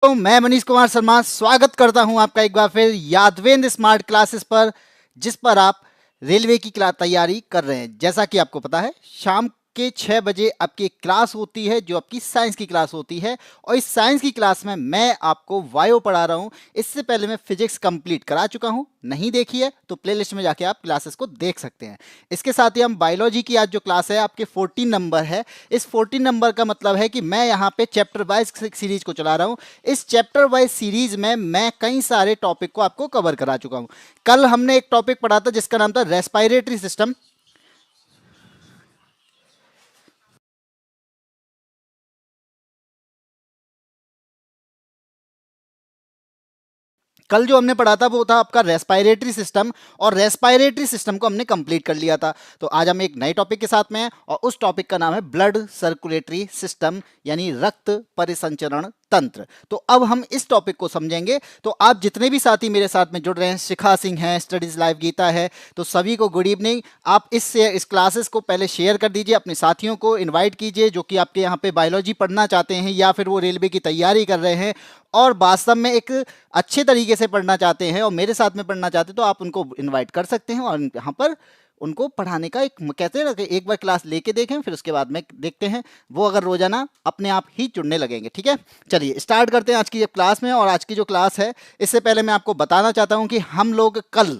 तो मैं मनीष कुमार शर्मा स्वागत करता हूं आपका एक बार फिर यादवेंद्र स्मार्ट क्लासेस पर, जिस पर आप रेलवे की तैयारी कर रहे हैं। जैसा कि आपको पता है, शाम के 6 बजे आपकी एक क्लास होती है जो आपकी साइंस की क्लास होती है, और इस साइंस की क्लास में मैं आपको बायो पढ़ा रहा हूं। इससे पहले मैं फिजिक्स कंप्लीट करा चुका हूं, नहीं देखी है तो प्लेलिस्ट में जाके आप क्लासेस को देख सकते हैं। इसके साथ ही हम बायोलॉजी की आज जो क्लास है आपके 14 नंबर है। इस 14 नंबर का मतलब है कि मैं यहाँ पे चैप्टर वाइज सीरीज को चला रहा हूँ। इस चैप्टर वाइज सीरीज में मैं कई सारे टॉपिक को आपको कवर करा चुका हूँ। कल हमने एक टॉपिक पढ़ा था जिसका नाम था रेस्पिरेटरी सिस्टम। कल जो हमने पढ़ा था वो था आपका रेस्पिरेटरी सिस्टम, और रेस्पिरेटरी सिस्टम को हमने कंप्लीट कर लिया था। तो आज हम एक नए टॉपिक के साथ में हैं, और उस टॉपिक का नाम है ब्लड सर्कुलेटरी सिस्टम, यानी रक्त परिसंचरण तंत्र। तो अब हम इस टॉपिक को समझेंगे। तो आप जितने भी साथी मेरे साथ में जुड़ रहे हैं, शिखा सिंह है, स्टडीज लाइव गीता है, तो सभी को गुड इवनिंग। आप इस क्लासेस को पहले शेयर कर दीजिए, अपने साथियों को इनवाइट कीजिए जो कि आपके यहाँ पे बायोलॉजी पढ़ना चाहते हैं या फिर वो रेलवे की तैयारी कर रहे हैं और वास्तव में एक अच्छे तरीके से पढ़ना चाहते हैं और मेरे साथ में पढ़ना चाहते हैं। तो आप उनको इनवाइट कर सकते हैं और यहाँ पर उनको पढ़ाने का एक, कहते हैं ना कि एक बार क्लास लेके देखें, फिर उसके बाद में देखते हैं वो अगर रोजाना अपने आप ही जुड़ने लगेंगे। ठीक है, चलिए स्टार्ट करते हैं आज की क्लास में। और आज की जो क्लास है, इससे पहले मैं आपको बताना चाहता हूं कि हम लोग कल,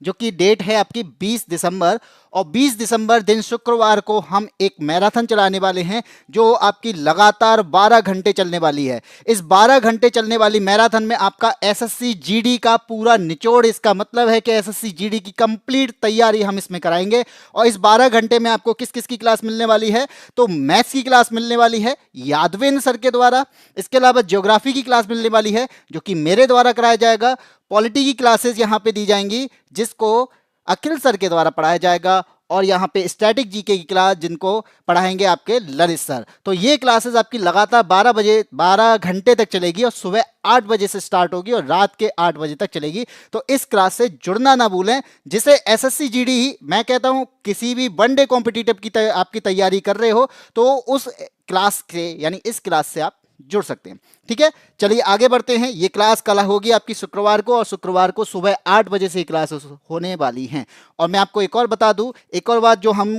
जो कि डेट है आपकी 20 दिसंबर, और 20 दिसंबर दिन शुक्रवार को हम एक मैराथन चलाने वाले हैं जो आपकी लगातार 12 घंटे चलने वाली है। इस 12 घंटे चलने वाली मैराथन में आपका एसएससी जीडी का पूरा निचोड़, इसका मतलब है कि एसएससी जीडी की कंप्लीट तैयारी हम इसमें कराएंगे। और इस 12 घंटे में आपको किस किस की क्लास मिलने वाली है? तो मैथ्स की क्लास मिलने वाली है यादवेंद्र सर के द्वारा। इसके अलावा ज्योग्राफी की क्लास मिलने वाली है जो कि मेरे द्वारा कराया जाएगा। पॉलिटी की क्लासेस यहाँ पे दी जाएंगी जिसको अखिल सर के द्वारा पढ़ाया जाएगा। और यहाँ पे स्टैटिक जीके की क्लास जिनको पढ़ाएंगे आपके ललित सर। तो ये क्लासेस आपकी लगातार 12 घंटे तक चलेगी, और सुबह 8 बजे से स्टार्ट होगी और रात के 8 बजे तक चलेगी। तो इस क्लास से जुड़ना ना भूलें। जिसे एसएससी जीडी ही, मैं कहता हूँ किसी भी वनडे कॉम्पिटिटिव की आपकी तैयारी कर रहे हो तो उस क्लास से, यानी इस क्लास से आप जुड़ सकते हैं। ठीक है, चलिए आगे बढ़ते हैं। ये क्लास कल होगी आपकी शुक्रवार को, और शुक्रवार को सुबह 8 बजे से क्लास होने वाली हैं। और मैं आपको एक और बता दूं, एक और बात, जो हम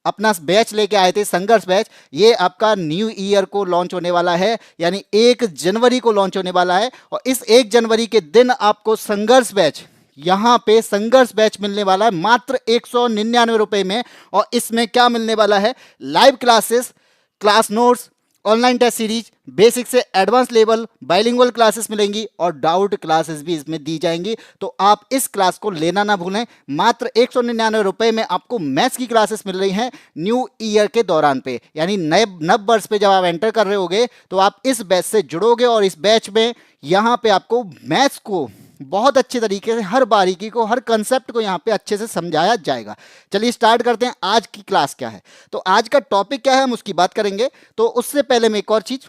अपना बैच लेके आए थे संघर्ष बैच, ये आपका न्यू ईयर को लॉन्च होने वाला है, यानी 1 जनवरी को लॉन्च होने वाला है। और इस 1 जनवरी के दिन आपको संघर्ष बैच, यहाँ पे संघर्ष बैच मिलने वाला है मात्र 199 रुपए में। और इसमें क्या मिलने वाला है? Live classes, class notes, online test series, basic से एडवांस लेवल, बाइलिंगुअल क्लासेस मिलेंगी और डाउट क्लासेस भी इसमें दी जाएंगी। तो आप इस क्लास को लेना ना भूलें। मात्र 199 रुपए में आपको मैथ्स की क्लासेस मिल रही हैं न्यू ईयर के दौरान पे, यानी नए नव वर्ष पे जब आप एंटर कर रहे होगे तो आप इस बैच से जुड़ोगे। और इस बैच में यहाँ पे आपको मैथ्स को बहुत अच्छे तरीके से, हर बारीकी को, हर कंसेप्ट को यहाँ पे अच्छे से समझाया जाएगा। चलिए स्टार्ट करते हैं। आज की क्लास क्या है, तो आज का टॉपिक क्या है, हम उसकी बात करेंगे। तो उससे पहले में एक और चीज,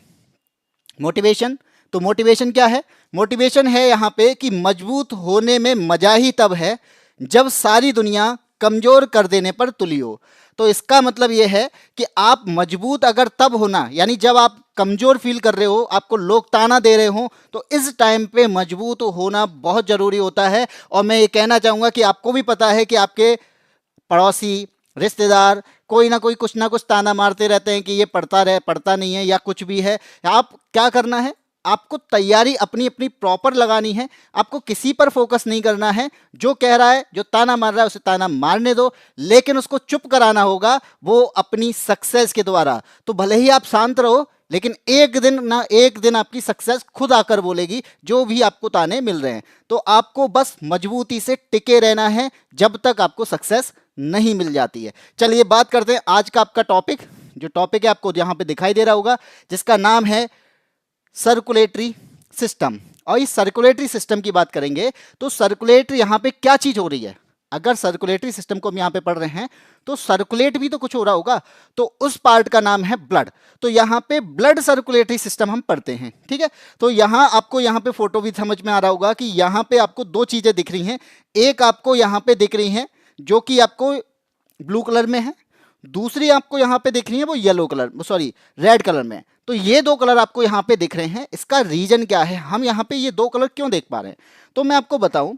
मोटिवेशन। तो मोटिवेशन क्या है? मोटिवेशन है यहाँ पे कि मजबूत होने में मजा ही तब है जब सारी दुनिया कमजोर कर देने पर तुली हो। तो इसका मतलब यह है कि आप मजबूत अगर तब होना, यानी जब आप कमजोर फील कर रहे हो, आपको लोग ताना दे रहे हो, तो इस टाइम पे मजबूत होना बहुत जरूरी होता है। और मैं ये कहना चाहूंगा कि आपको भी पता है कि आपके पड़ोसी, रिश्तेदार, कोई ना कुछ ताना मारते रहते हैं कि ये पढ़ता नहीं है या कुछ भी है। आप क्या करना है? आपको तैयारी अपनी अपनी प्रॉपर लगानी है। आपको किसी पर फोकस नहीं करना है। जो कह रहा है, जो ताना मार रहा है, उसे ताना मारने दो, लेकिन उसको चुप कराना होगा वो अपनी सक्सेस के द्वारा। तो भले ही आप शांत रहो, लेकिन एक दिन ना एक दिन आपकी सक्सेस खुद आकर बोलेगी, जो भी आपको ताने मिल रहे हैं। तो आपको बस मजबूती से टिके रहना है जब तक आपको सक्सेस नहीं मिल जाती है। चलिए बात करते हैं आज का आपका टॉपिक। जो टॉपिक है आपको यहां पे दिखाई दे रहा होगा, जिसका नाम है सर्कुलेटरी सिस्टम। और इस सर्कुलेटरी सिस्टम की बात करेंगे तो सर्कुलेटरी यहां पे क्या चीज हो रही है? अगर सर्कुलेटरी सिस्टम को हम यहां पे पढ़ रहे हैं तो सर्कुलेट भी तो कुछ हो रहा होगा, तो उस पार्ट का नाम है ब्लड। तो यहां पे ब्लड सर्कुलेटरी सिस्टम हम पढ़ते हैं। ठीक है, तो यहां आपको यहां पे फोटो भी समझ में आ रहा होगा कि यहां पे आपको दो चीजें दिख रही हैं। एक आपको यहां पे दिख रही हैं जो कि आपको ब्लू कलर में है, दूसरी आपको यहां पे दिख रही है वो yellow colour, sorry red colour में। तो ये दो कलर आपको यहाँ पे दिख रहे हैं, इसका रीजन क्या है, हम यहाँ पे ये दो कलर क्यों देख पा रहे हैं? तो मैं आपको बताऊं,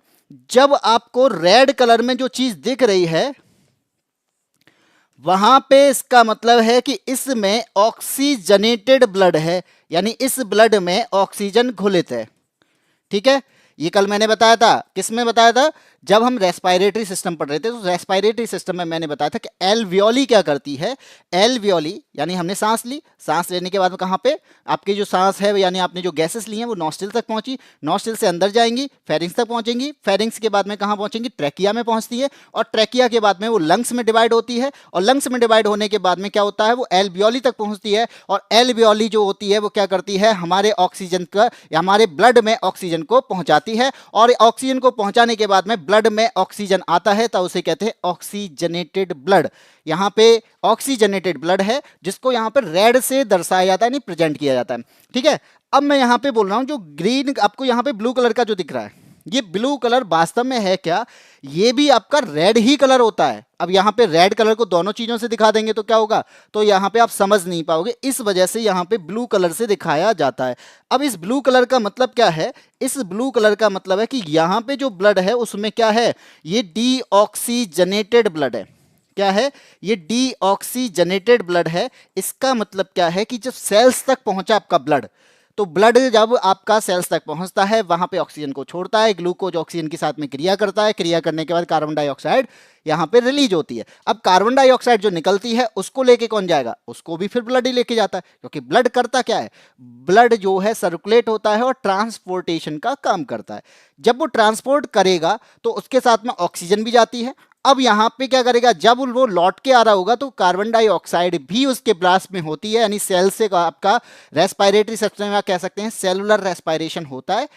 जब आपको रेड कलर में जो चीज दिख रही है वहां पे इसका मतलब है कि इसमें ऑक्सीजनेटेड ब्लड है, यानी इस ब्लड में ऑक्सीजन घुलित है। ठीक है, ये कल मैंने बताया था, किसमें बताया था, जब हम रेस्पिरेटरी सिस्टम पढ़ रहे थे, तो रेस्पिरेटरी सिस्टम में मैंने बताया था कि एल्वियोली क्या करती है। एल्वियोली यानी हमने सांस ली, सांस लेने के बाद में कहाँ पे आपकी जो सांस है यानी आपने जो गैसेस ली हैं वो नॉस्ट्रिल तक पहुंची, नॉस्ट्रिल से अंदर जाएंगी, फेरिंग्स तक पहुंचेंगी, फेरिंग्स के बाद में कहाँ पहुंचेंगी, ट्रैकिया में पहुंचती है, और ट्रैकिया के बाद में वो लंग्स में डिवाइड होती है, और लंग्स में डिवाइड होने के बाद में क्या होता है, वो एल्वियोली तक पहुंचती है, और एल्वियोली जो होती है वो क्या करती है, हमारे ऑक्सीजन का या हमारे ब्लड में ऑक्सीजन को पहुंचाती है, और ऑक्सीजन को पहुंचाने के बाद में ब्लड में ऑक्सीजन आता है, तो उसे कहते हैं ऑक्सीजनेटेड ब्लड। यहां पे ऑक्सीजनेटेड ब्लड है जिसको यहां पर रेड से दर्शाया जाता है, नहीं प्रेजेंट किया जाता है। ठीक है, अब मैं यहां पे बोल रहा हूं, जो ग्रीन आपको यहां पे ब्लू कलर का जो दिख रहा है, ये ब्लू कलर वास्तव में है क्या, ये भी आपका रेड ही कलर होता है। अब यहां पे रेड कलर को दोनों चीजों से दिखा देंगे तो क्या होगा, तो यहां पे आप समझ नहीं पाओगे, इस वजह से यहां पे ब्लू कलर से दिखाया जाता है। अब इस ब्लू कलर का मतलब क्या है, इस ब्लू कलर का मतलब है कि यहां पे जो ब्लड है उसमें क्या है, ये डीऑक्सीजनेटेड ब्लड है। क्या है, ये डीऑक्सीजनेटेड ब्लड है। इसका मतलब क्या है कि जब सेल्स तक पहुंचा आपका ब्लड, तो ब्लड जब आपका सेल्स तक पहुंचता है वहां पे ऑक्सीजन को छोड़ता है, ग्लूकोज ऑक्सीजन के साथ में क्रिया करता है, क्रिया करने के बाद कार्बन डाइऑक्साइड यहां पे रिलीज होती है। अब कार्बन डाइऑक्साइड जो निकलती है उसको लेके कौन जाएगा, उसको भी फिर ब्लड ही लेके जाता है, क्योंकि ब्लड करता क्या है, ब्लड जो है सर्कुलेट होता है और ट्रांसपोर्टेशन का काम करता है। जब वो ट्रांसपोर्ट करेगा तो उसके साथ में ऑक्सीजन भी जाती है। अब यहां पे क्या करेगा, जब वो लौट के आ रहा होगा तो कार्बन डाइऑक्साइड भी उसके ब्लास्ट में होती है, यानी सेल से आपका रेस्पिरेटरी सिस्टम में कह सकते हैं सेलुलर रेस्पिरेशन होता है,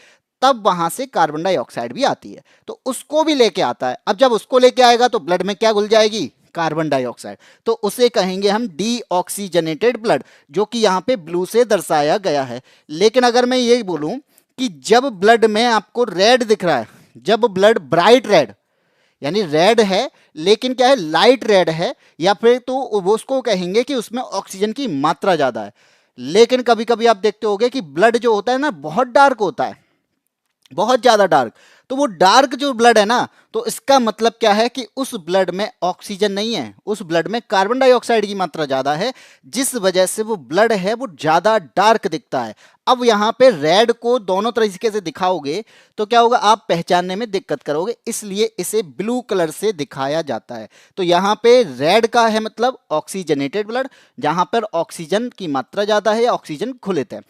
तब वहां से कार्बन डाइऑक्साइड भी आती है, तो उसको भी लेके आता है। अब जब उसको लेके आएगा तो ब्लड में क्या घुल जाएगी, कार्बन डाइऑक्साइड, तो उसे कहेंगे हम डीऑक्सीजनेटेड ब्लड, जो कि यहां पे ब्लू से दर्शाया गया है। लेकिन अगर मैं ये बोलूं कि जब ब्लड में आपको रेड दिख रहा है, जब ब्लड ब्राइट रेड यानी रेड है लेकिन क्या है, लाइट रेड है, या फिर तो वो उसको कहेंगे कि उसमें ऑक्सीजन की मात्रा ज्यादा है। लेकिन कभी कभी आप देखते होंगे कि ब्लड जो होता है ना बहुत डार्क होता है, बहुत ज्यादा डार्क, तो वो डार्क जो ब्लड है ना, तो इसका मतलब क्या है कि उस ब्लड में ऑक्सीजन नहीं है, उस ब्लड में कार्बन डाइऑक्साइड की मात्रा ज्यादा है, जिस वजह से वो ब्लड है वो ज्यादा डार्क दिखता है। अब यहां पे रेड को दोनों तरीके से दिखाओगे तो क्या होगा, आप पहचानने में दिक्कत करोगे, इसलिए इसे ब्लू कलर से दिखाया जाता है। तो यहां पे रेड का है मतलब ऑक्सीजनेटेड ब्लड, जहां पर ऑक्सीजन की मात्रा ज्यादा है या ऑक्सीजन घुलित है।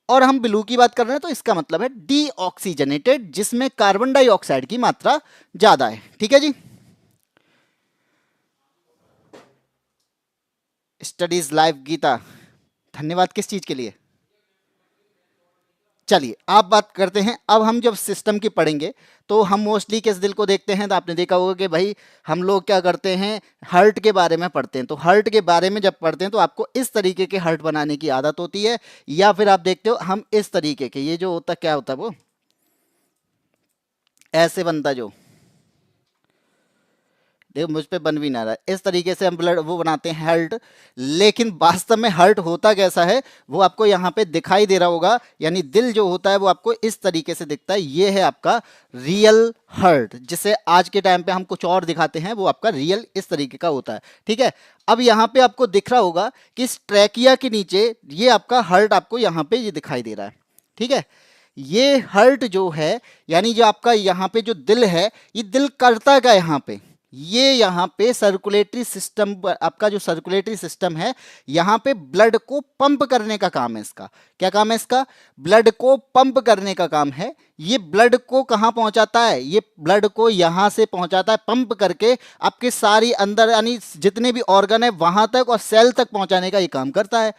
और हम ब्लू की बात कर रहे हैं तो इसका मतलब है डीऑक्सीजनेटेड, जिसमें कार्बन डाइऑक्साइड की मात्रा ज्यादा है। ठीक है जी, स्टडीज लाइव गीता, धन्यवाद किस चीज के लिए। चलिए आप बात करते हैं, अब हम जब सिस्टम की पढ़ेंगे तो हम मोस्टली किस दिल को देखते हैं, तो आपने देखा होगा कि भाई हम लोग क्या करते हैं, हर्ट के बारे में पढ़ते हैं। तो हर्ट के बारे में जब पढ़ते हैं तो आपको इस तरीके के हर्ट बनाने की आदत होती है, या फिर आप देखते हो हम इस तरीके के, ये जो होता क्या होता है वो ऐसे बनता, जो देखो मुझ पे बन भी ना रहा है, इस तरीके से हम ब्लड वो बनाते हैं हर्ट। लेकिन वास्तव में हर्ट होता कैसा है वो आपको यहाँ पे दिखाई दे रहा होगा, यानी दिल जो होता है वो आपको इस तरीके से दिखता है, ये है आपका रियल हर्ट, जिसे आज के टाइम पे हम कुछ और दिखाते हैं, वो आपका रियल इस तरीके का होता है। ठीक है, अब यहाँ पे आपको दिख रहा होगा कि इस ट्रैकिया के नीचे ये आपका हर्ट आपको यहाँ पे ये दिखाई दे रहा है। ठीक है, ये हर्ट जो है यानी जो आपका यहाँ पे जो दिल है, ये दिल करता क्या यहाँ पे, ये यहाँ पे सर्कुलेटरी सिस्टम, आपका जो सर्कुलेटरी सिस्टम है यहाँ पे ब्लड को पंप करने का काम है इसका। क्या काम है इसका, ब्लड को पंप करने का काम है। ये ब्लड को कहाँ पहुंचाता है, ये ब्लड को यहाँ से पहुंचाता है पंप करके आपके सारी अंदर यानी जितने भी ऑर्गन है वहां तक और सेल तक पहुंचाने का ये काम करता है।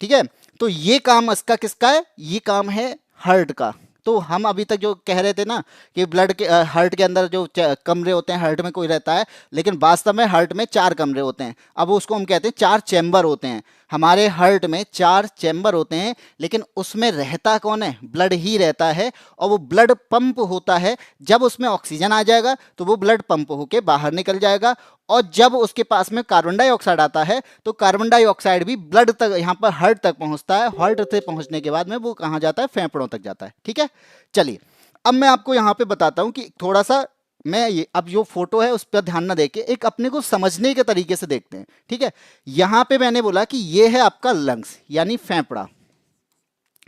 ठीक है, तो ये काम इसका किसका है, ये काम है हार्ट का। तो हम अभी तक जो कह रहे थे ना कि ब्लड के हार्ट के अंदर जो कमरे होते हैं, हार्ट में कोई रहता है, लेकिन वास्तव में हार्ट में 4 कमरे होते हैं। अब उसको हम कहते हैं 4 चैम्बर होते हैं। हमारे हार्ट में 4 चैम्बर होते हैं, लेकिन उसमें रहता कौन है, ब्लड ही रहता है, और वो ब्लड पंप होता है। जब उसमें ऑक्सीजन आ जाएगा तो वो ब्लड पंप होके बाहर निकल जाएगा, और जब उसके पास में कार्बन डाइऑक्साइड आता है तो कार्बन डाइऑक्साइड भी ब्लड तक, यहाँ पर हार्ट तक पहुंचता है। हार्ट से पहुंचने के बाद में वो कहाँ जाता है, फेफड़ों तक जाता है। ठीक है, चलिए अब मैं आपको यहाँ पे बताता हूँ कि थोड़ा सा, मैं ये अब जो फोटो है उस पर ध्यान ना देके एक अपने को समझने के तरीके से देखते हैं। ठीक है, यहाँ पे मैंने बोला कि ये है आपका लंग्स यानी फेफड़ा।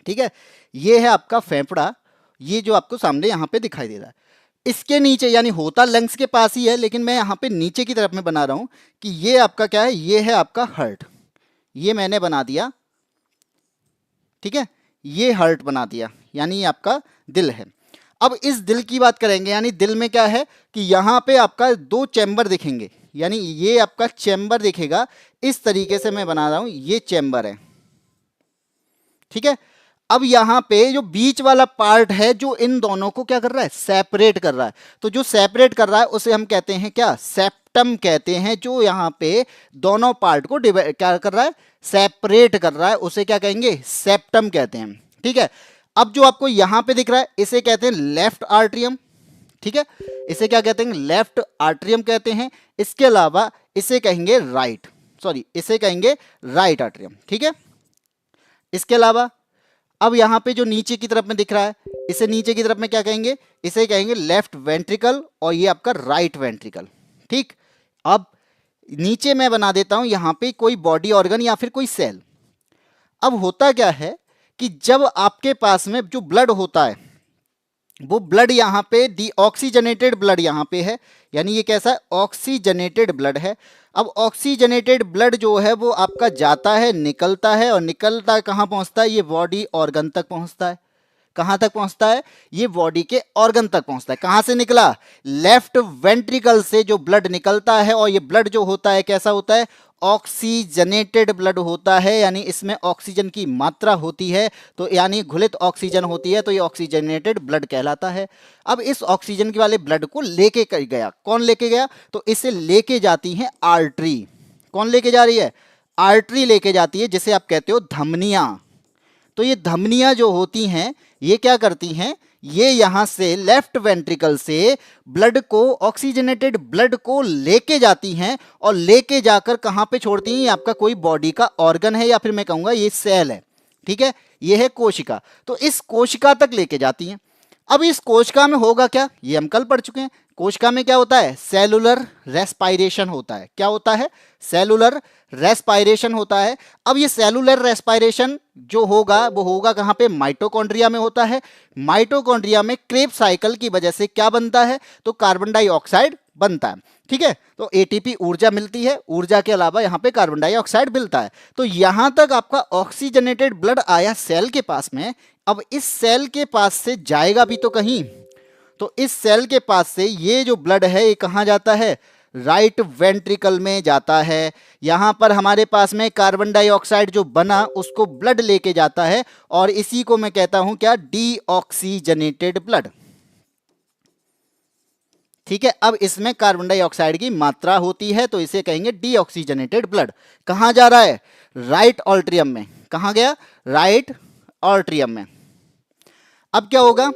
ठीक है, ये है आपका फेफड़ा, ये जो आपको सामने यहाँ पे दिखाई दे रहा है। इसके नीचे यानी होता लंग्स के पास ही है, लेकिन मैं यहाँ पे नीचे की तरफ में बना रहा हूँ कि ये आपका क्या है, ये है आपका हार्ट, ये मैंने बना दिया। ठीक है, ये हार्ट बना दिया यानी ये आपका दिल है। अब इस दिल की बात करेंगे, यानी दिल में क्या है कि यहाँ पे आपका दो चैम्बर दिखेंगे, यानी ये आपका चैम्बर दिखेगा। इस तरीके से मैं बना रहा हूँ, ये चैम्बर है। ठीक है, अब यहाँ पे जो बीच वाला पार्ट है जो इन दोनों को क्या कर रहा है, सेपरेट कर रहा है। तो जो सेपरेट कर रहा है उसे हम कहते हैं क्या, सेप्टम कहते हैं। जो यहाँ पे दोनों पार्ट को क्या कर रहा है, सेपरेट कर रहा है, उसे क्या कहेंगे, सेप्टम कहते हैं। ठीक है, अब जो आपको यहाँ पे दिख रहा है इसे कहते हैं लेफ्ट आर्ट्रियम। ठीक है, इसे क्या कहते हैं, लेफ्ट आर्ट्रियम कहते हैं। इसके अलावा इसे कहेंगे इसे कहेंगे राइट आर्ट्रियम। ठीक है, इसके अलावा अब यहाँ पे जो नीचे की तरफ में दिख रहा है, इसे नीचे की तरफ में क्या कहेंगे, इसे कहेंगे लेफ्ट वेंट्रिकल, और ये आपका राइट वेंट्रिकल। ठीक, अब नीचे मैं बना देता हूं यहाँ पे कोई बॉडी ऑर्गन या फिर कोई सेल। अब होता क्या है कि जब आपके पास में जो ब्लड होता है, वो ब्लड यहाँ पे डीऑक्सीजनेटेड ब्लड यहाँ पे है, यानी ये कैसा है, ऑक्सीजनेटेड ब्लड है। अब ऑक्सीजनेटेड ब्लड जो है वो आपका जाता है, निकलता है, और निकलता कहाँ पहुँचता है, ये बॉडी ऑर्गन तक पहुँचता है। कहाँ तक पहुँचता है, ये बॉडी के ऑर्गन तक पहुँचता है। कहाँ से निकला, लेफ्ट वेंट्रिकल से जो ब्लड निकलता है, और ये ब्लड जो होता है कैसा होता है, ऑक्सीजनेटेड ब्लड होता है, यानी इसमें ऑक्सीजन की मात्रा होती है, तो यानी घुलित ऑक्सीजन होती है, तो ये ऑक्सीजनेटेड ब्लड कहलाता है। अब इस ऑक्सीजन के वाले ब्लड को लेके गया, कौन लेके गया, तो इसे लेके जाती है आर्टरी। कौन लेके जा रही है, आर्टरी लेके जाती है, जिसे आप कहते हो धमनियां। तो ये धमनियां जो होती हैं ये क्या करती हैं, ये यहां से लेफ्ट वेंट्रिकल से ब्लड को, ऑक्सीजनेटेड ब्लड को लेके जाती हैं, और लेके जाकर कहां पे छोड़ती हैं, ये आपका कोई बॉडी का ऑर्गन है, या फिर मैं कहूंगा ये सेल है। ठीक है, ये है कोशिका, तो इस कोशिका तक लेके जाती हैं। अब इस कोशिका में होगा क्या, ये हम कल पढ़ चुके हैं। कोशिका में क्या होता है, सेलुलर रेस्पायरेशन होता है। क्या होता है, सेलुलर रेस्पायरेशन होता है। अब ये सेलुलर रेस्पायरेशन जो होगा वो होगा कहाँ पे, माइटोकॉन्ड्रिया में होता है। माइटोकॉन्ड्रिया में क्रेब्स साइकिल की वजह से क्या बनता है, तो कार्बन डाइऑक्साइड बनता है। ठीक है, तो एटीपी ऊर्जा मिलती है, ऊर्जा के अलावा यहाँ पे कार्बन डाइऑक्साइड मिलता है। तो यहाँ तक आपका ऑक्सीजनेटेड ब्लड आया सेल के पास में। अब इस सेल के पास से जाएगा भी तो कहीं, तो इस सेल के पास से ये जो ब्लड है ये कहाँ जाता है, राइट वेंट्रिकल में जाता है। यहाँ पर हमारे पास में कार्बन डाइऑक्साइड जो बना उसको ब्लड लेके जाता है, और इसी को मैं कहता हूं क्या, डीऑक्सीजनेटेड ब्लड। ठीक है, अब इसमें कार्बन डाइऑक्साइड की मात्रा होती है, तो इसे कहेंगे डीऑक्सीजनेटेड ब्लड। कहाँ जा रहा है, राइट ऑर्ट्रियम में। कहाँ गया, राइट ऑर्ट्रियम में। अब क्या होगा,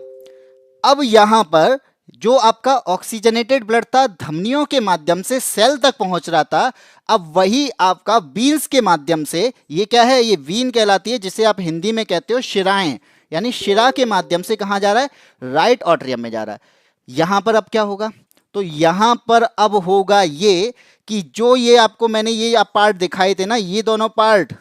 अब यहां पर जो आपका ऑक्सीजनेटेड ब्लड था धमनियों के माध्यम से सेल तक पहुंच रहा था, अब वही आपका वीन्स के माध्यम से, ये क्या है, ये वीन कहलाती है, जिसे आप हिंदी में कहते हो शिराएं, यानी शिरा के माध्यम से कहां जा रहा है, राइट ऑर्ट्रियम में जा रहा है। यहां पर अब क्या होगा, तो यहां पर अब होगा ये कि जो ये आपको मैंने ये आप पार्ट दिखाए थे ना, ये दोनों पार्ट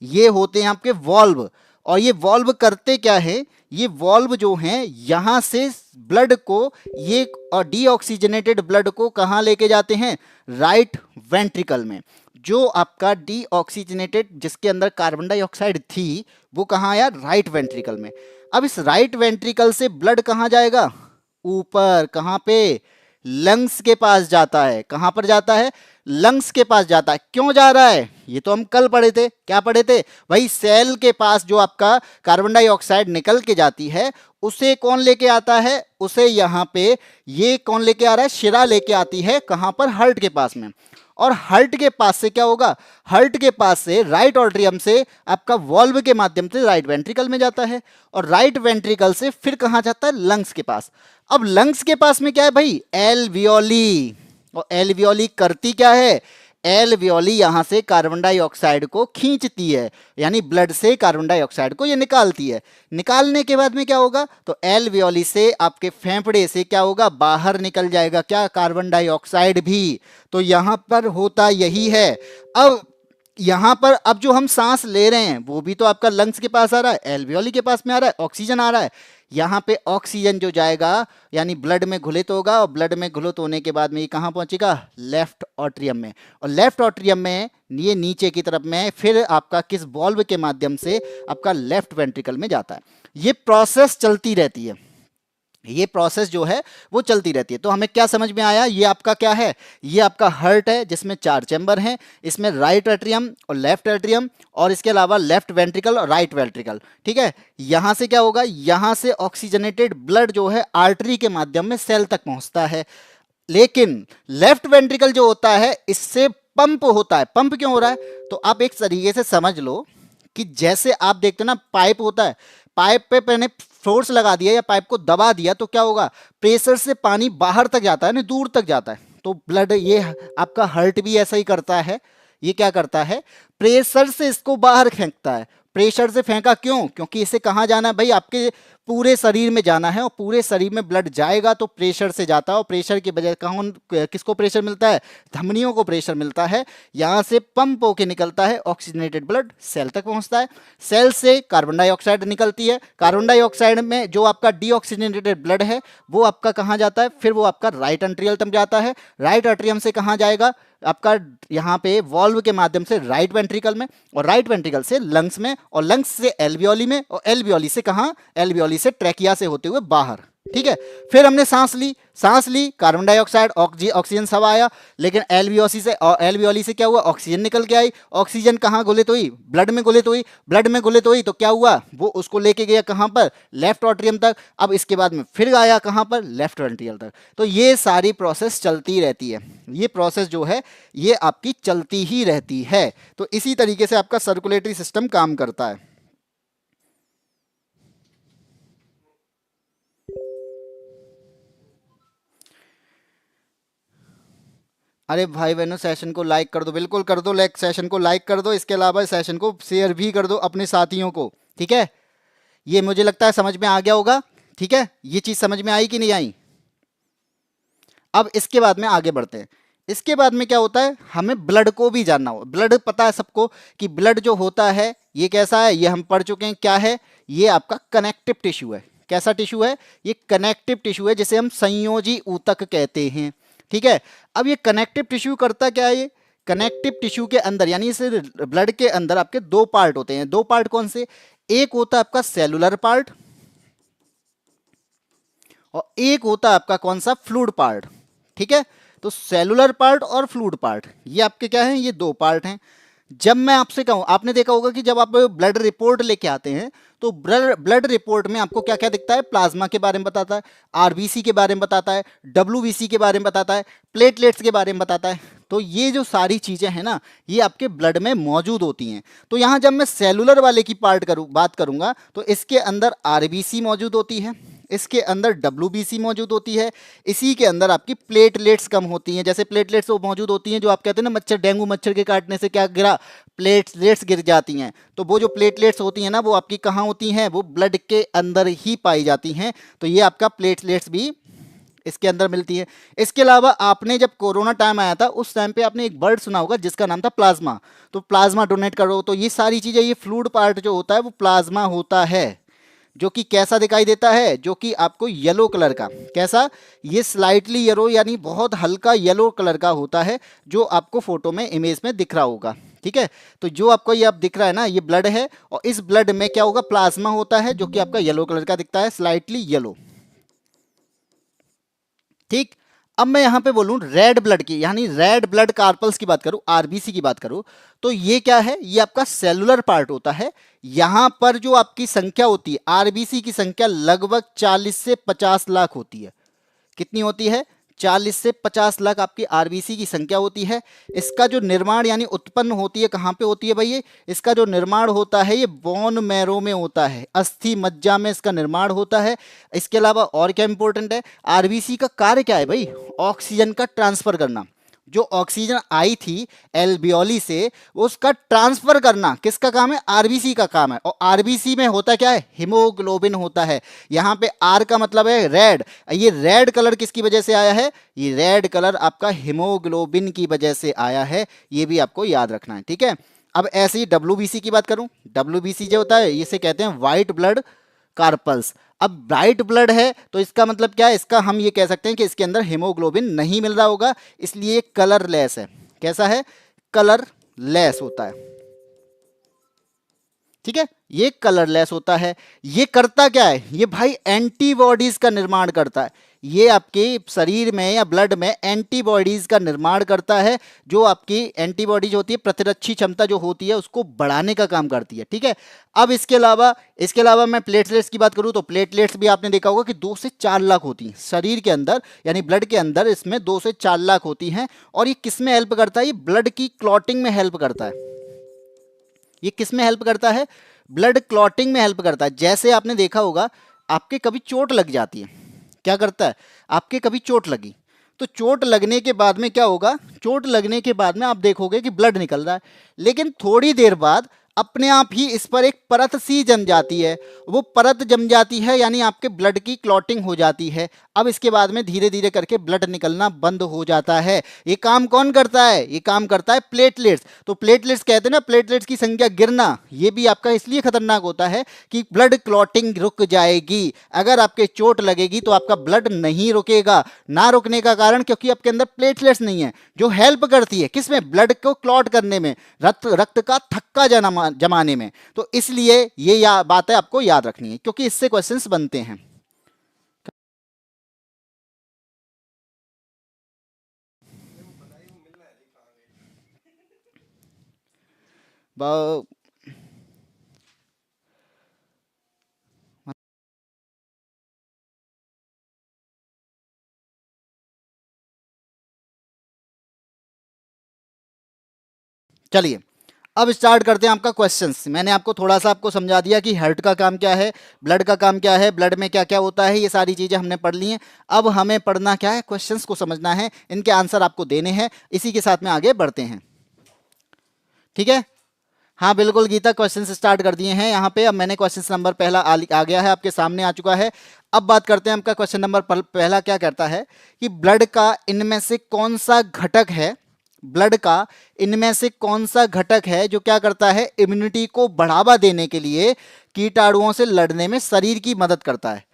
ये होते हैं आपके वॉल्व। और ये वॉल्व करते क्या है, ये वॉल्व जो हैं यहां से ब्लड को, ये डीऑक्सीजनेटेड ब्लड को कहां लेके जाते हैं, राइट वेंट्रिकल में। जो आपका डीऑक्सीजनेटेड जिसके अंदर कार्बन डाइऑक्साइड थी वो कहां आया, राइट वेंट्रिकल में। अब इस राइट वेंट्रिकल से ब्लड कहां जाएगा, ऊपर, कहां पे, लंग्स के पास जाता है। कहां पर जाता है, लंग्स के पास जाता है। क्यों जा रहा है, ये तो हम कल पढ़े थे। क्या पढ़े थे भाई, सेल के पास जो आपका कार्बन डाइऑक्साइड निकल के जाती है उसे कौन लेके आता है, उसे यहां पे ये कौन लेके आ रहा है, शिरा लेके आती है। कहां पर, हार्ट के पास में। और हार्ट के पास से क्या होगा, हार्ट के पास से राइट ऑर्ट्रियम से आपका वॉल्व के माध्यम से राइट वेंट्रिकल में जाता है, और राइट वेंट्रिकल से फिर कहां जाता है, लंग्स के पास। अब लंग्स के पास में क्या है भाई, एल्वियोली। और एल्वियोली करती क्या है, एल्वियोली यहां से कार्बन डाइऑक्साइड को खींचती है, यानी ब्लड से कार्बन डाइऑक्साइड को ये निकालती है। निकालने के बाद में क्या होगा, तो एल्वियोली से आपके फेफड़े से क्या होगा, बाहर निकल जाएगा क्या, कार्बन डाइऑक्साइड भी। तो यहां पर होता यही है। अब यहां पर अब जो हम सांस ले रहे हैं वो भी तो आपका लंग्स के पास आ रहा है, एल्वियोली के पास में आ रहा है, ऑक्सीजन आ रहा है। यहाँ पे ऑक्सीजन जो जाएगा यानी ब्लड में घुलित होगा, और ब्लड में घुलित होने के बाद में ये कहाँ पहुंचेगा, लेफ्ट ऑट्रियम में। और लेफ्ट ऑट्रियम में ये नीचे की तरफ में फिर आपका किस वॉल्व के माध्यम से, आपका लेफ्ट वेंट्रिकल में जाता है। ये प्रोसेस चलती रहती है, ये प्रोसेस जो है वो चलती रहती है। तो हमें क्या समझ में आया, ये आपका क्या है, ये आपका हार्ट है जिसमें 4 चैम्बर हैं, इसमें राइट एट्रियम और लेफ्ट एट्रियम, और इसके अलावा लेफ्ट वेंट्रिकल और राइट वेंट्रिकल। ठीक है, यहां से क्या होगा, यहां से ऑक्सीजनेटेड ब्लड जो है आर्टरी के माध्यम में सेल तक पहुंचता है। लेकिन लेफ्ट वेंट्रिकल जो होता है इससे पंप होता है। पंप क्यों हो रहा है, तो आप एक तरीके से समझ लो कि जैसे आप देखते हो ना, पाइप होता है, पाइप पे मैंने फोर्स लगा दिया या पाइप को दबा दिया तो क्या होगा, प्रेशर से पानी बाहर तक जाता है ना, दूर तक जाता है। तो ब्लड, ये आपका हार्ट भी ऐसा ही करता है। ये क्या करता है, प्रेशर से इसको बाहर फेंकता है। प्रेशर से फेंका क्यों, क्योंकि इसे कहाँ जाना है भाई, आपके पूरे शरीर में जाना है, और पूरे शरीर में ब्लड जाएगा तो प्रेशर से जाता है, और प्रेशर की वजह कौन, किसको प्रेशर मिलता है, धमनियों को प्रेशर मिलता है। यहाँ से पंप होके निकलता है, ऑक्सीजनेटेड ब्लड सेल तक पहुँचता है। सेल से कार्बन डाइऑक्साइड निकलती है, कार्बन डाइऑक्साइड में जो आपका डीऑक्सीजनेटेड ब्लड है वो आपका कहाँ जाता है, फिर वो आपका राइट एट्रियल तक जाता है। राइट एट्रियम से कहाँ जाएगा, आपका यहाँ पे वॉल्व के माध्यम से राइट वेंट्रिकल में, और राइट वेंट्रिकल से लंग्स में, और लंग्स से एल्वियोली में, और एल्वियोली से कहाँ, एल्वियोली से ट्रैकिया से होते हुए बाहर। ठीक है, फिर हमने सांस ली, कार्बन डाइऑक्साइड ऑक्सीजन सब आया, लेकिन एल्वियोली से क्या हुआ, ऑक्सीजन निकल के आई। ऑक्सीजन कहाँ घुलित हुई, ब्लड में घुलित हुई। ब्लड में घुलित हुई तो क्या हुआ, वो उसको लेके गया कहाँ पर, लेफ्ट ऑट्रियम तक। अब इसके बाद में फिर आया कहाँ पर, लेफ्ट वेंट्रिकल तक। तो ये सारी प्रोसेस चलती रहती है, ये प्रोसेस जो है ये आपकी चलती ही रहती है। तो इसी तरीके से आपका सर्कुलेटरी सिस्टम काम करता है। अरे भाई बहनों, सेशन को लाइक कर दो, बिल्कुल कर दो, लाइक, सेशन को लाइक कर दो। इसके अलावा सेशन को शेयर भी कर दो अपने साथियों को। ठीक है, ये मुझे लगता है समझ में आ गया होगा। ठीक है, ये चीज समझ में आई कि नहीं आई। अब इसके बाद में आगे बढ़ते हैं। इसके बाद में क्या होता है, हमें ब्लड को भी जानना हो। ब्लड पता है सबको कि ब्लड जो होता है ये कैसा है, ये हम पढ़ चुके हैं क्या है, ये आपका कनेक्टिव टिश्यू है। कैसा टिश्यू है, ये कनेक्टिव टिश्यू है, जिसे हम संयोजी ऊतक कहते हैं। ठीक है, अब ये कनेक्टिव टिश्यू करता क्या है, ये कनेक्टिव टिश्यू के अंदर यानी इस ब्लड के अंदर आपके दो पार्ट होते हैं। दो पार्ट कौन से, एक होता है आपका सेलुलर पार्ट, और एक होता है आपका कौन सा, फ्लूइड पार्ट। ठीक है, तो सेलुलर पार्ट और फ्लूइड पार्ट ये आपके क्या हैं, ये दो पार्ट हैं। जब मैं आपसे कहूं, आपने देखा होगा कि जब आप ब्लड रिपोर्ट लेके आते हैं तो ब्लड रिपोर्ट में आपको क्या क्या दिखता है, प्लाज्मा के बारे में बताता है, आरबीसी के बारे में बताता है, डब्ल्यूबीसी के बारे में बताता है, प्लेटलेट्स के बारे में बताता है। तो ये जो सारी चीजें हैं ना, ये आपके ब्लड में मौजूद होती हैं। तो यहाँ जब मैं सेलुलर वाले की बात करूंगा तो इसके अंदर आरबीसी मौजूद होती है, इसके अंदर डब्ल्यूबीसी मौजूद होती है, इसी के अंदर आपकी प्लेटलेट्स कम होती हैं। जैसे प्लेटलेट्स वो मौजूद होती हैं जो आप कहते हैं ना, मच्छर, डेंगू मच्छर के काटने से क्या गिरा, प्लेटलेट्स गिर जाती हैं। तो वो जो प्लेटलेट्स होती हैं ना, वो आपकी कहाँ होती हैं, वो ब्लड के अंदर ही पाई जाती हैं। तो ये आपका प्लेटलेट्स भी इसके अंदर मिलती है। इसके अलावा आपने जब कोरोना टाइम आया था उस टाइम पे आपने एक वर्ड सुना होगा जिसका नाम था प्लाज्मा। तो प्लाज्मा डोनेट करो, तो ये सारी चीजें, ये फ्लूइड पार्ट जो होता है वो प्लाज्मा होता है, जो कि कैसा दिखाई देता है, जो कि आपको येलो कलर का, कैसा, ये स्लाइटली येलो यानी बहुत हल्का येलो कलर का होता है, जो आपको फोटो में, इमेज में दिख रहा होगा। ठीक है, तो जो आपको ये अब दिख रहा है ना, ये ब्लड है, और इस ब्लड में क्या होगा, प्लाज्मा होता है, जो कि आपका येलो कलर का दिखता है, स्लाइटली येलो। ठीक, अब मैं यहां पे बोलूं रेड ब्लड की, यानी रेड ब्लड कार्पल्स की बात करूं, आरबीसी की बात करूं, तो ये क्या है, ये आपका सेलुलर पार्ट होता है। यहां पर जो आपकी संख्या होती है, आरबीसी की संख्या लगभग 40 से 50 लाख होती है। कितनी होती है, 40 से 50 लाख आपकी आरबीसी की संख्या होती है। इसका जो निर्माण यानी उत्पन्न होती है कहाँ पे होती है भाई? ये इसका जो निर्माण होता है ये बोन मैरो में होता है, अस्थि मज्जा में इसका निर्माण होता है। इसके अलावा और क्या इंपॉर्टेंट है, आरबीसी का कार्य क्या है भाई? ऑक्सीजन का ट्रांसफर करना। जो ऑक्सीजन आई थी एल्बियोली से उसका ट्रांसफर करना किसका काम है? आरबीसी का काम है। और आरबीसी में होता क्या है? हीमोग्लोबिन होता है। यहाँ पे आर का मतलब है रेड। ये रेड कलर किसकी वजह से आया है? ये रेड कलर आपका हीमोग्लोबिन की वजह से आया है, ये भी आपको याद रखना है, ठीक है। अब ऐसे ही डब्ल्यूबीसी की बात करूं, डब्ल्यूबीसी जो होता है इसे कहते हैं व्हाइट ब्लड कार्पल्स। अब ब्राइट ब्लड है तो इसका मतलब क्या है? इसका हम ये कह सकते हैं कि इसके अंदर हीमोग्लोबिन नहीं मिल रहा होगा, इसलिए कलरलेस है। कैसा है? कलरलेस होता है, ठीक है। ये कलरलेस होता है। ये करता क्या है? ये भाई एंटीबॉडीज का निर्माण करता है। ये आपके शरीर में या ब्लड में एंटीबॉडीज का निर्माण करता है, जो आपकी एंटीबॉडीज होती है, प्रतिरक्षी क्षमता जो होती है उसको बढ़ाने का काम करती है, ठीक है। अब इसके अलावा मैं प्लेटलेट्स की बात करूं तो प्लेटलेट्स भी आपने देखा होगा कि 2 से 4 लाख होती हैं शरीर के अंदर, यानी ब्लड के अंदर इसमें 2 से 4 लाख होती हैं। और ये किस में हेल्प करता है? ये ब्लड की क्लॉटिंग में हेल्प करता है। ये किस में हेल्प करता है? ब्लड क्लॉटिंग में हेल्प करता है। जैसे आपने देखा होगा आपके कभी चोट लग जाती है, क्या करता है? आपके कभी चोट लगी तो चोट लगने के बाद में क्या होगा? चोट लगने के बाद में आप देखोगे कि ब्लड निकल रहा है, लेकिन थोड़ी देर बाद अपने आप ही इस पर एक परत सी जम जाती है। वो परत जम जाती है यानी आपके ब्लड की क्लॉटिंग हो जाती है। अब इसके बाद में धीरे धीरे करके ब्लड निकलना बंद हो जाता है। ये काम कौन करता है? ये काम करता है प्लेटलेट्स। तो प्लेटलेट्स कहते हैं ना, प्लेटलेट्स की संख्या गिरना, ये भी आपका इसलिए खतरनाक होता है कि ब्लड क्लॉटिंग रुक जाएगी। अगर आपके चोट लगेगी तो आपका ब्लड नहीं रुकेगा। ना रुकने का कारण क्योंकि आपके अंदर प्लेटलेट्स नहीं है जो हेल्प करती है किसमें? ब्लड को क्लॉट करने में, रक्त का थक्का जमाने में। तो इसलिए ये बातें आपको याद रखनी है क्योंकि इससे क्वेश्चंस बनते हैं। ब- चलिए अब स्टार्ट करते हैं आपका क्वेश्चंस। मैंने आपको थोड़ा सा आपको समझा दिया कि हार्ट का काम क्या है, ब्लड का काम क्या है, ब्लड में क्या क्या होता है, ये सारी चीजें हमने पढ़ ली हैं। अब हमें पढ़ना क्या है? क्वेश्चंस को समझना है, इनके आंसर आपको देने हैं। इसी के साथ में आगे बढ़ते हैं, ठीक है। हाँ बिल्कुल गीता, क्वेश्चन स्टार्ट कर दिए हैं यहाँ पे। अब मैंने क्वेश्चन नंबर पहला आ गया है, आपके सामने आ चुका है। अब बात करते हैं आपका क्वेश्चन नंबर पहला क्या कहता है कि ब्लड का इनमें से कौन सा घटक है, ब्लड का इनमें से कौन सा घटक है जो क्या करता है? इम्यूनिटी को बढ़ावा देने के लिए कीटाणुओं से लड़ने में शरीर की मदद करता है।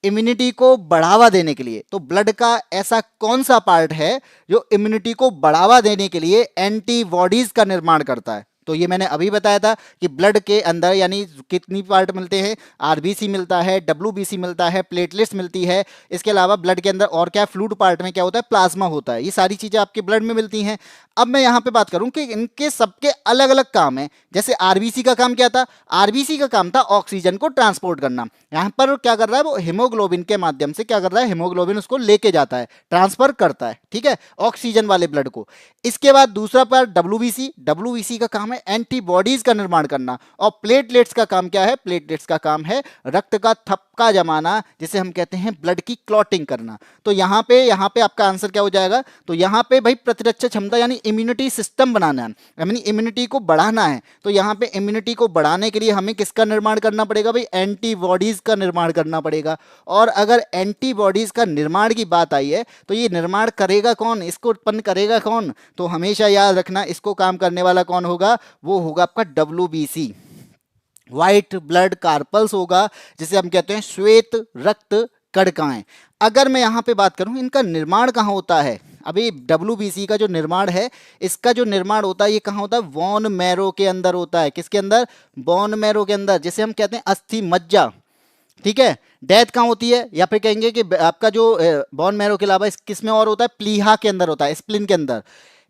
इम्यूनिटी को बढ़ावा देने के लिए तो ब्लड का ऐसा कौन सा पार्ट है जो इम्यूनिटी को बढ़ावा देने के लिए एंटीबॉडीज का निर्माण करता है? तो ये मैंने अभी बताया था कि ब्लड के अंदर यानी कितनी पार्ट मिलते हैं? आरबीसी मिलता है, डब्ल्यूबीसी मिलता है, प्लेटलेट्स मिलती है। इसके अलावा ब्लड के अंदर और क्या? फ्लूइड पार्ट में क्या होता है? प्लाज्मा होता है। ये सारी चीजें आपके ब्लड में मिलती हैं। अब मैं यहाँ पे बात करूं कि इनके सबके अलग अलग काम है। जैसे आरबीसी का काम क्या था? आरबीसी का काम था ऑक्सीजन को ट्रांसपोर्ट करना। यहाँ पर क्या कर रहा है? वो हीमोग्लोबिन के माध्यम से क्या कर रहा है? हीमोग्लोबिन उसको लेके जाता है, ट्रांसफर करता है, ठीक है, ऑक्सीजन वाले ब्लड को। इसके बाद दूसरा पार्ट डब्ल्यूबीसी, डब्ल्यूबीसी का काम है एंटीबॉडीज का निर्माण करना। और प्लेटलेट्स का काम क्या है? प्लेटलेट्स का काम है रक्त का थपका जमाना, जिसे हम कहते हैं ब्लड की क्लॉटिंग करना। तो यहाँ पे आपका आंसर क्या हो जाएगा? तो यहाँ पे भाई प्रतिरक्षा क्षमता यानी इम्यूनिटी सिस्टम बनाना है, यानी इम्यूनिटी को बढ़ाना है। तो यहाँ पे इम्यूनिटी को बढ़ाने के लिए हमें किसका निर्माण करना पड़ेगा भाई? एंटीबॉडीज का निर्माण करना पड़ेगा। और अगर एंटीबॉडीज का निर्माण की बात आई है तो ये निर्माण करेगा कौन? इसको उत्पन्न करेगा कौन? तो हमेशा याद रखना, इसको काम करने वाला कौन होगा? वो होगा आपका डब्ल्यूबीसी, व्हाइट ब्लड कार्पल्स होगा, जिसे हम कहते हैं श्वेत रक्त कणिकाएं। अगर मैं यहाँ पे बात करूँ इनका निर्माण कहाँ होता है? अभी डब्ल्यूबीसी का जो निर्माण है, इसका जो निर्माण होता है ये कहाँ होता है? बोन मैरो के अंदर होता है। किसके अंदर? बोन मैरो के अंदर, जिसे हम कहते हैं अस्थि मज्जा, ठीक है। डेथ कहाँ होती है? या फिर कहेंगे कि आपका जो बोन मैरो के अलावा किस में और होता है? प्लीहा के अंदर होता है, स्प्लिन के अंदर।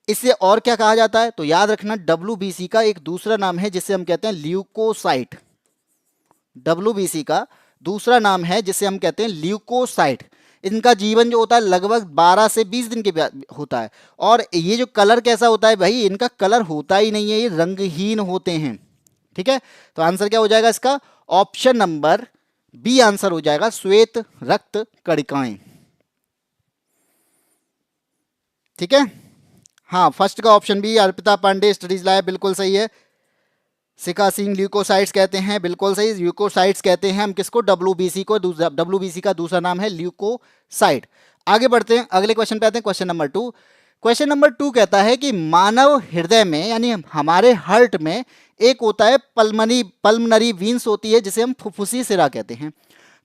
इसे और क्या कहा जाता है? तो याद रखना डब्ल्यूबीसी का एक दूसरा नाम है जिसे हम कहते हैं ल्यूकोसाइट। डब्ल्यूबीसी का दूसरा नाम है जिसे हम कहते हैं ल्यूकोसाइट। इनका जीवन जो होता है लगभग 12 से 20 दिन के होता है। और ये जो कलर कैसा होता है भाई, इनका कलर होता ही नहीं है, ये रंगहीन होते हैं। ठीक है, तो आंसर क्या हो जाएगा इसका, ऑप्शन नंबर बी आंसर हो जाएगा, श्वेत रक्त कणिकाएं। ठीक है, हाँ फर्स्ट का ऑप्शन भी अर्पिता पांडे स्टडीज लाया बिल्कुल सही है। शिखा सिंह ल्यूकोसाइट्स कहते हैं, बिल्कुल सही, ल्यूकोसाइट्स कहते हैं हम किसको, डब्ल्यूबीसी को। डब्ल्यूबीसी का दूसरा नाम है ल्यूकोसाइट। आगे बढ़ते हैं, अगले क्वेश्चन पे आते हैं, क्वेश्चन नंबर 2। क्वेश्चन नंबर 2 कहता है कि मानव हृदय में यानी हमारे हार्ट में एक होता है पल्मनरी वीन्स होती है जिसे हम फुफ्फुसी सिरा कहते हैं।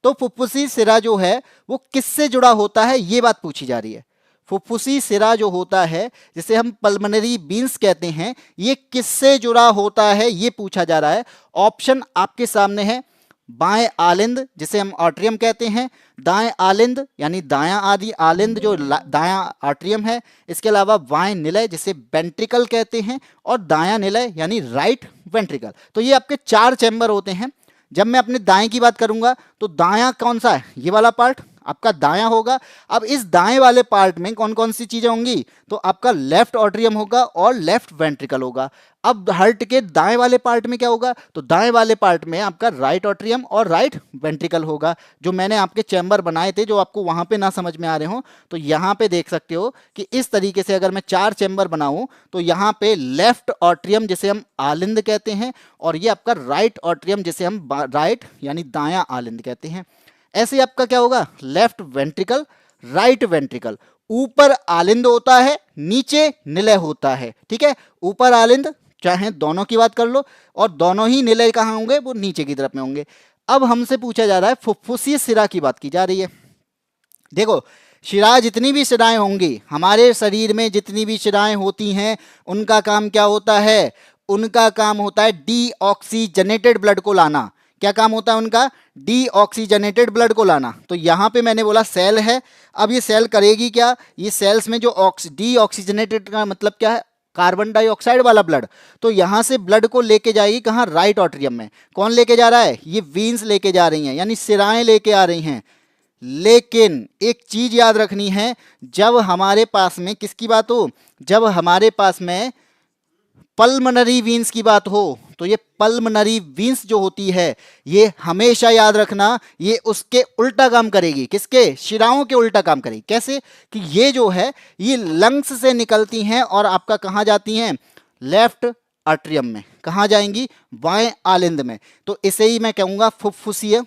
तो फुफ्फुसी सिरा जो है वो किससे जुड़ा होता है, ये बात पूछी जा रही है। फुफ्फुसी सिरा जो होता है जिसे हम पल्मनरी वीन्स कहते हैं, ये किससे जुड़ा होता है ये पूछा जा रहा है। ऑप्शन आपके सामने है, बाएं आलिंद जिसे हम आर्ट्रियम कहते हैं, दाएं आलिंद यानी दायां आदि आलिंद जो दायां आर्ट्रियम है, इसके अलावा बाएं निलय जिसे वेंट्रिकल कहते हैं, और दायां निलय यानी राइट वेंट्रिकल। तो ये आपके 4 चैम्बर होते हैं। जब मैं अपने दाएं की बात करूंगा तो दायां कौन सा है, ये वाला पार्ट आपका दायां होगा। अब इस दाएं वाले पार्ट में कौन कौन सी चीजें होंगी, तो आपका लेफ्ट ऑट्रियम होगा और लेफ्ट वेंट्रिकल होगा। अब हार्ट के दाएं वाले पार्ट में क्या होगा, तो दाएं वाले पार्ट में आपका राइट ऑट्रियम और राइट वेंट्रिकल होगा। जो मैंने आपके चैम्बर बनाए थे, जो आपको वहां पे ना समझ में आ रहे हो, तो यहाँ पे देख सकते हो कि इस तरीके से अगर मैं 4 चैम्बर बनाऊं तो यहाँ पे लेफ्ट ऑट्रियम जिसे हम आलिंद कहते हैं, और ये आपका राइट ऑट्रियम जिसे हम राइट यानी दायां आलिंद कहते हैं। ऐसे आपका क्या होगा, लेफ्ट वेंट्रिकल राइट वेंट्रिकल, ऊपर आलिंद होता है नीचे निलय होता है। ठीक है, ऊपर आलिंद चाहे दोनों की बात कर लो, और दोनों ही निलय कहाँ होंगे, वो नीचे की तरफ में होंगे। अब हमसे पूछा जा रहा है फुफ्फुसी सिरा की बात की जा रही है। देखो शिराएं, जितनी भी शिराएं होंगी हमारे शरीर में, जितनी भी शिराएं होती हैं उनका काम क्या होता है, उनका काम होता है डीऑक्सीजनेटेड ब्लड को लाना। क्या काम होता है उनका, डीऑक्सीजनेटेड ब्लड को लाना। तो यहाँ पे मैंने बोला सेल है, अब ये सेल करेगी क्या, ये सेल्स में जो डीऑक्सीजनेटेड का मतलब क्या है, कार्बन डाइऑक्साइड वाला ब्लड। तो यहाँ से ब्लड को लेके जाएगी कहाँ, राइट ऑट्रियम में। कौन लेके जा रहा है, ये वीन्स लेके जा रही हैं, यानी सिराएं लेके आ रही हैं। लेकिन एक चीज याद रखनी है, जब हमारे पास में किसकी बात हो, जब हमारे पास में पल्मनरी वीन्स की बात हो, तो ये पल्मनरी वीन्स जो होती है, ये हमेशा याद रखना, ये उसके उल्टा काम करेगी, किसके, शिराओं के उल्टा काम करेगी। कैसे, कि ये जो है ये लंग्स से निकलती हैं और आपका कहाँ जाती हैं, लेफ्ट आर्ट्रियम में। कहाँ जाएंगी, बाएं आलिंद में। तो इसे ही मैं कहूंगा फुफ्फुसीय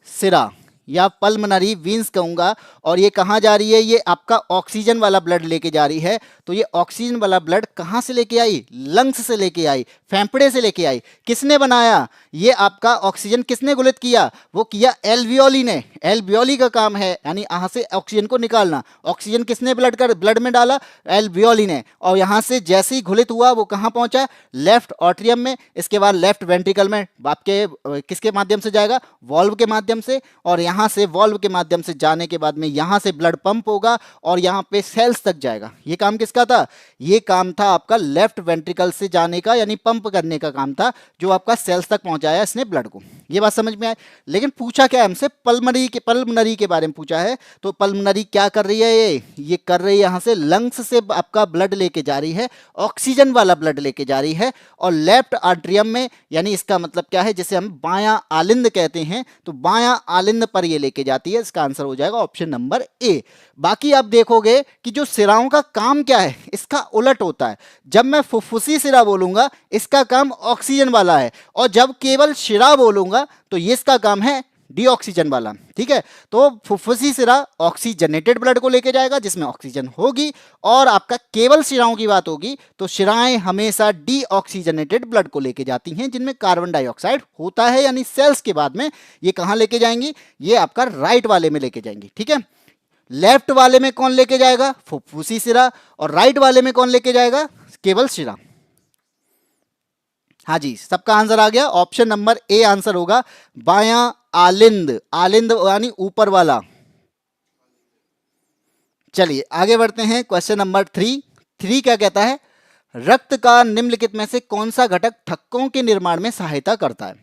सिरा या पल्मनरी वीन्स कहूंगा। और ये कहाँ जा रही है, ये आपका ऑक्सीजन वाला ब्लड लेके जा रही है। तो ये ऑक्सीजन वाला ब्लड कहाँ से लेके आई, लंग्स से लेके आई, फेफड़े से लेके आई। किसने बनाया, ये आपका ऑक्सीजन किसने घुलित किया, वो किया एल्वियोली ने। एल्वियोली का काम है यानी यहाँ से ऑक्सीजन को निकालना। ऑक्सीजन किसने ब्लड में डाला, एल्वियोली ने। और यहाँ से जैसे ही घुलित हुआ वो कहाँ पहुंचा, लेफ्ट ऑट्रियम में। इसके बाद लेफ्ट वेंट्रिकल में आपके किसके माध्यम से जाएगा, वॉल्व के माध्यम से। और यहाँ से वॉल्व के माध्यम से जाने के बाद में यहाँ से ब्लड पंप होगा और यहाँ पे सेल्स तक जाएगा। ये काम किसका था, ये काम था आपका लेफ्ट वेंट्रिकल से जाने का, यानी पंप करने का काम था, जो आपका सेल्स तक पहुंचाया इसने ब्लड को। ये बात समझ में आई। लेकिन पूछा क्या हमसे, पल्मनरी के बारे में पूछा है। तो पल्मनरी क्या कर रही है, ये कर रही है यहाँ से लंग्स से आपका ब्लड लेके जा रही है, ऑक्सीजन वाला ब्लड लेके जा रही है। और लेफ्ट आर्ट्रियम में, यानी इसका मतलब क्या है, जिसे हम बायां आलिंद कहते हैं, तो बायां आलिंद पर ये लेके जाती है। इसका आंसर हो जाएगा ऑप्शन नंबर ए। बाकी आप देखोगे कि जो सिराओं का काम क्या है, इसका उलट होता है। जब मैं फुफ्फुसी सिरा बोलूंगा इसका काम ऑक्सीजन वाला है, और जब केवल शिरा बोलूंगा तो ये इसका काम है डीऑक्सीजन वाला। ठीक है, तो फुफ्फुसी सिरा ऑक्सीजनेटेड ब्लड को लेके जाएगा जिसमें ऑक्सीजन होगी, और आपका केवल शिराओं की बात होगी तो शिराएं हमेशा डीऑक्सीजनेटेड ब्लड को लेके जाती हैं जिनमें कार्बन डाइऑक्साइड होता है, यानी सेल्स के बाद में ये कहां लेके जाएंगी, ये आपका राइट वाले में लेके जाएंगी। ठीक है, लेफ्ट वाले में कौन लेके जाएगा, फुफ्फुसी सिरा, और राइट वाले में कौन लेके जाएगा, केवल शिरा। हाँ जी, सबका आंसर आ गया, ऑप्शन नंबर ए आंसर होगा, बायां आलिंद। आलिंद यानी ऊपर वाला। चलिए आगे बढ़ते हैं, क्वेश्चन नंबर 3 क्या कहता है, रक्त का निम्नलिखित में से कौन सा घटक थक्कों के निर्माण में सहायता करता है।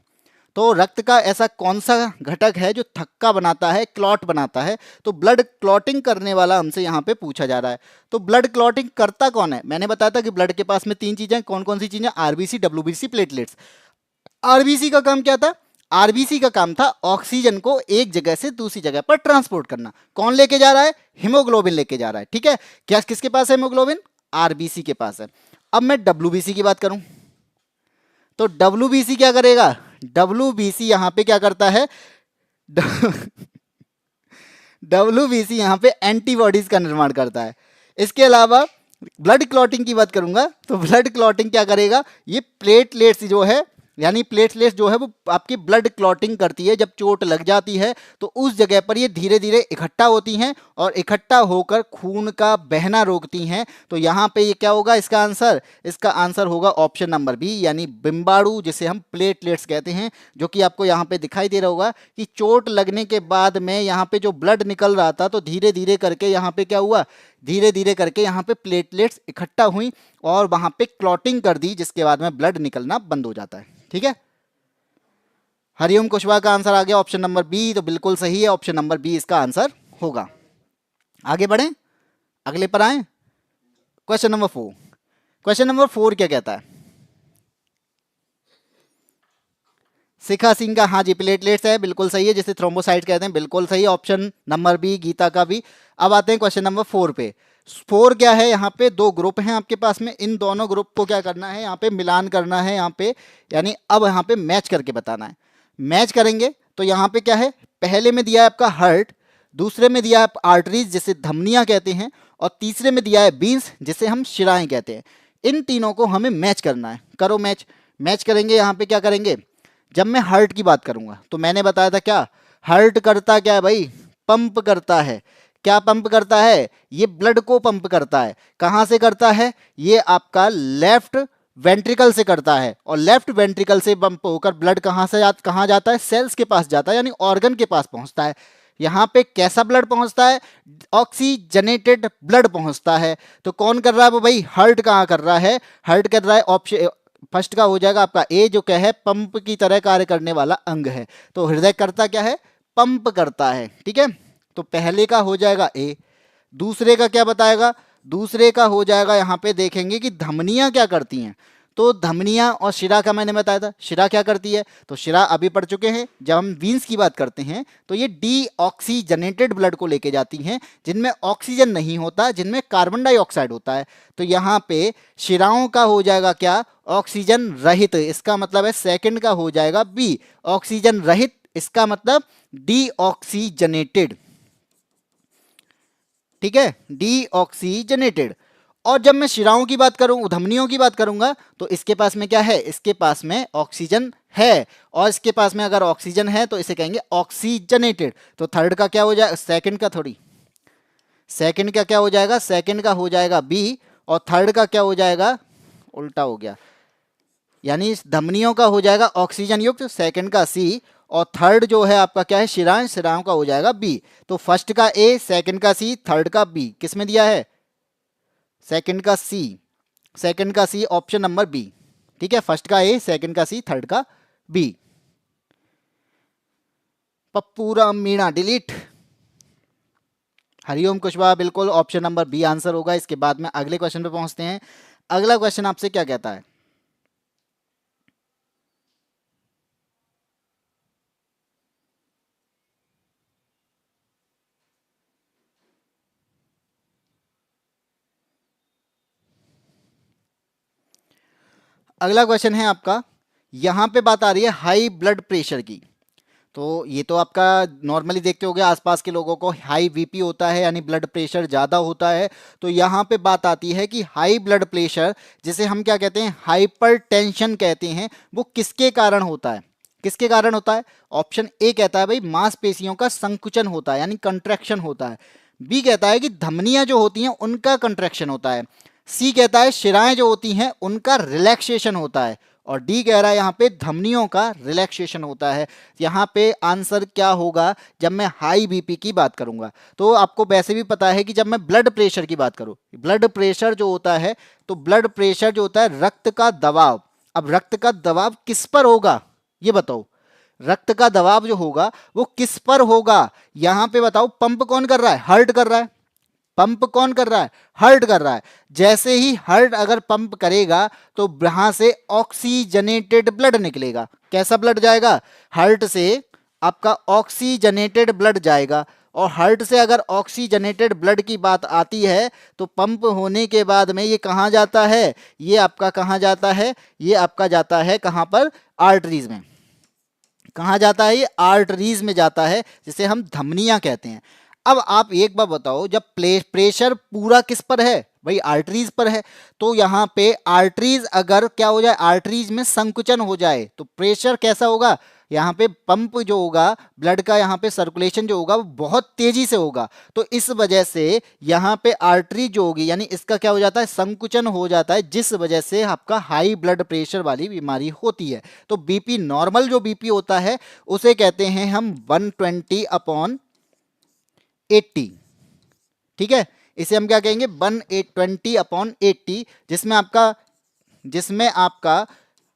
तो रक्त का ऐसा कौन सा घटक है जो थक्का बनाता है, क्लॉट बनाता है? तो ब्लड क्लॉटिंग करने वाला हमसे यहाँ पे पूछा जा रहा है। तो ब्लड क्लॉटिंग करता कौन है? मैंने बताया था कि ब्लड के पास में 3 चीजें, कौन कौन सी चीजें? RBC, WBC, platelets. आरबीसी का काम क्या था? आरबीसी का काम था ऑक्सीजन को एक जगह से दूसरी जगह पर ट्रांसपोर्ट करना। कौन लेके जा रहा है? हीमोग्लोबिन लेके जा रहा है। ठीक है, क्या किसके पास है हीमोग्लोबिन? आरबीसी के पास है। अब मैं डब्ल्यूबीसी की बात करूं तो डब्ल्यूबीसी क्या करेगा? डब्ल्यूबीसी यहां पे क्या करता है? डब्ल्यूबीसी यहां पे एंटीबॉडीज का निर्माण करता है। इसके अलावा ब्लड क्लॉटिंग की बात करूंगा तो ब्लड क्लॉटिंग क्या करेगा? ये प्लेटलेट्स जो है, यानी प्लेटलेट्स जो है वो आपकी ब्लड क्लॉटिंग करती है। जब चोट लग जाती है तो उस जगह पर ये धीरे धीरे इकट्ठा होती हैं और इकट्ठा होकर खून का बहना रोकती हैं। तो यहाँ पे ये क्या होगा इसका आंसर? इसका आंसर होगा ऑप्शन नंबर बी, यानी बिम्बाणु, जिसे हम प्लेटलेट्स कहते हैं, जो कि आपको यहाँ पे दिखाई दे रहा होगा कि चोट लगने के बाद में यहाँ पे जो ब्लड निकल रहा था तो धीरे धीरे करके यहाँ पे क्या हुआ? धीरे धीरे करके यहाँ पे प्लेटलेट्स इकट्ठा हुई और वहां पे क्लॉटिंग कर दी, जिसके बाद में ब्लड निकलना बंद हो जाता है। ठीक है, हरिओम कुशवाहा का आंसर आ गया ऑप्शन नंबर बी, तो बिल्कुल सही है, ऑप्शन नंबर बी इसका आंसर होगा। आगे बढ़ें, अगले पर आए। Question number 4। क्वेश्चन नंबर 4 क्या कहता है? शिखा सिंह का, हाँ जी, प्लेटलेट्स है, बिल्कुल सही है, जिसे थ्रोम्बोसाइट कहते हैं, बिल्कुल सही, ऑप्शन नंबर बी। गीता का भी। अब आते हैं क्वेश्चन नंबर 4 पे। 4 क्या है? यहाँ पे 2 ग्रुप हैं आपके पास में, इन दोनों ग्रुप को क्या करना है? यहाँ पे मिलान करना है, यहाँ पे, यानी अब यहाँ पे मैच करके बताना है। मैच करेंगे तो यहाँ पे क्या है? पहले में दिया है आपका हार्ट, दूसरे में दिया है आर्टरीज जिसे धमनियां कहते हैं, और तीसरे में दिया है बीन्स जिसे हम शिराएं कहते हैं। इन तीनों को हमें मैच करना है। करो मैच। मैच करेंगे, यहाँ पे क्या करेंगे? जब मैं हार्ट की बात करूंगा तो मैंने बताया था क्या? हार्ट करता क्या है भाई? पंप करता है। क्या पंप करता है? ये ब्लड को पंप करता है। कहां से करता है? ये आपका लेफ्ट वेंट्रिकल से करता है, और लेफ्ट वेंट्रिकल से पंप होकर ब्लड कहां जाता है? सेल्स के पास जाता है, यानी ऑर्गन के पास पहुंचता है। यहां पे कैसा ब्लड पहुंचता है? ऑक्सीजनेटेड ब्लड पहुंचता है। तो कौन कर रहा है वो भाई? हार्ट कहां कर रहा है? हार्ट कर रहा है, ऑप्शन फर्स्ट का हो जाएगा आपका ए, जो क्या है? पंप की तरह कार्य करने वाला अंग है। तो हृदय करता क्या है? पंप करता है। ठीक है, तो पहले का हो जाएगा ए। दूसरे का क्या बताएगा? दूसरे का हो जाएगा, यहां पे देखेंगे कि धमनियां क्या करती हैं। तो धमनियां और शिरा का मैंने बताया था। शिरा क्या करती है? तो शिरा अभी पढ़ चुके हैं। जब हम वीन्स की बात करते हैं तो ये डीऑक्सीजनेटेड ब्लड को लेके जाती हैं, जिनमें ऑक्सीजन नहीं होता, जिनमें कार्बन डाइऑक्साइड होता है। तो यहाँ पे शिराओं का हो जाएगा क्या? ऑक्सीजन रहित। इसका मतलब है सेकंड का हो जाएगा बी, ऑक्सीजन रहित। इसका मतलब डीऑक्सीजनेटेड। ठीक है, डीऑक्सीजनेटेड। और जब मैं शिराओं की बात करूं, धमनियों की बात करूंगा, तो इसके पास में क्या है? इसके पास में ऑक्सीजन है, और इसके पास में अगर ऑक्सीजन है तो इसे कहेंगे ऑक्सीजनेटेड। तो थर्ड का क्या हो जाएगा? सेकंड का थोड़ी, सेकंड का क्या हो जाएगा? सेकंड का हो जाएगा बी, और थर्ड का क्या हो जाएगा? उल्टा हो गया, यानी धमनियों का हो जाएगा ऑक्सीजन युक्त, सेकंड का सी, और थर्ड जो है आपका क्या है? शिराएं, शिराओं का हो जाएगा बी। तो फर्स्ट का ए, सेकंड का सी, थर्ड का बी। किस में दिया है? सेकंड का सी, सेकंड का सी, ऑप्शन नंबर बी। ठीक है, फर्स्ट का ए, सेकंड का सी, थर्ड का बी। पप्पू राम मीणा डिलीट। हरिओम कुशवाहा, बिल्कुल ऑप्शन नंबर बी आंसर होगा। इसके बाद में अगले क्वेश्चन पे पहुंचते हैं। अगला क्वेश्चन आपसे क्या कहता है? अगला क्वेश्चन है आपका, यहां पे बात आ रही है हाई ब्लड प्रेशर की। तो ये तो आपका नॉर्मली देखते होगे, आसपास के लोगों को हाई बीपी होता है, यानी ब्लड प्रेशर ज़्यादा होता है। तो यहाँ पे बात आती है कि हाई ब्लड प्रेशर, जिसे हम क्या कहते हैं? हाइपरटेंशन कहते हैं, वो किसके कारण होता है? किसके कारण होता है? ऑप्शन ए कहता है भाई मांसपेशियों का संकुचन होता है, यानी कंट्रैक्शन होता है। बी कहता है कि धमनियां जो होती हैं उनका कंट्रैक्शन होता है। सी कहता है शिराएं जो होती हैं उनका रिलैक्सेशन होता है। और डी कह रहा है यहाँ पे धमनियों का रिलैक्सेशन होता है। यहाँ पे आंसर क्या होगा जब मैं हाई बीपी की बात करूंगा? तो आपको वैसे भी पता है कि जब मैं ब्लड प्रेशर की बात करूं, ब्लड प्रेशर जो होता है, तो ब्लड प्रेशर जो होता है रक्त का दबाव। अब रक्त का दबाव किस पर होगा ये बताओ? रक्त का दबाव जो होगा वो किस पर होगा, यहां पे बताओ पंप कौन कर रहा है, हार्ट कर रहा है। पंप कौन कर रहा है, हार्ट कर रहा है। जैसे ही हार्ट अगर पंप करेगा तो यहां से ऑक्सीजनेटेड ब्लड निकलेगा। कैसा ब्लड जाएगा, हार्ट से आपका ऑक्सीजनेटेड ब्लड जाएगा। और हार्ट से अगर ऑक्सीजनेटेड ब्लड की बात आती है तो पंप होने के बाद में ये कहाँ जाता है, ये आपका कहाँ जाता है, ये आपका जाता है कहाँ पर, आर्टरीज में। कहाँ जाता है, ये आर्टरीज में जाता है, जिसे हम धमनियां कहते हैं। अब आप एक बार बताओ, जब प्रेशर पूरा किस पर है भाई, आर्टरीज पर है, तो यहाँ पे आर्टरीज अगर क्या हो जाए, आर्टरीज में संकुचन हो जाए तो प्रेशर कैसा होगा, यहाँ पे पंप जो होगा ब्लड का, यहाँ पे सर्कुलेशन जो होगा वो बहुत तेजी से होगा। तो इस वजह से यहाँ पे आर्टरी जो होगी यानी इसका क्या हो जाता है, संकुचन हो जाता है, जिस वजह से आपका हाई ब्लड प्रेशर वाली बीमारी होती है। तो बीपी नॉर्मल जो बीपी होता है उसे कहते हैं हम 120/80। ठीक है, इसे हम क्या कहेंगे, 120/80, जिसमें आपका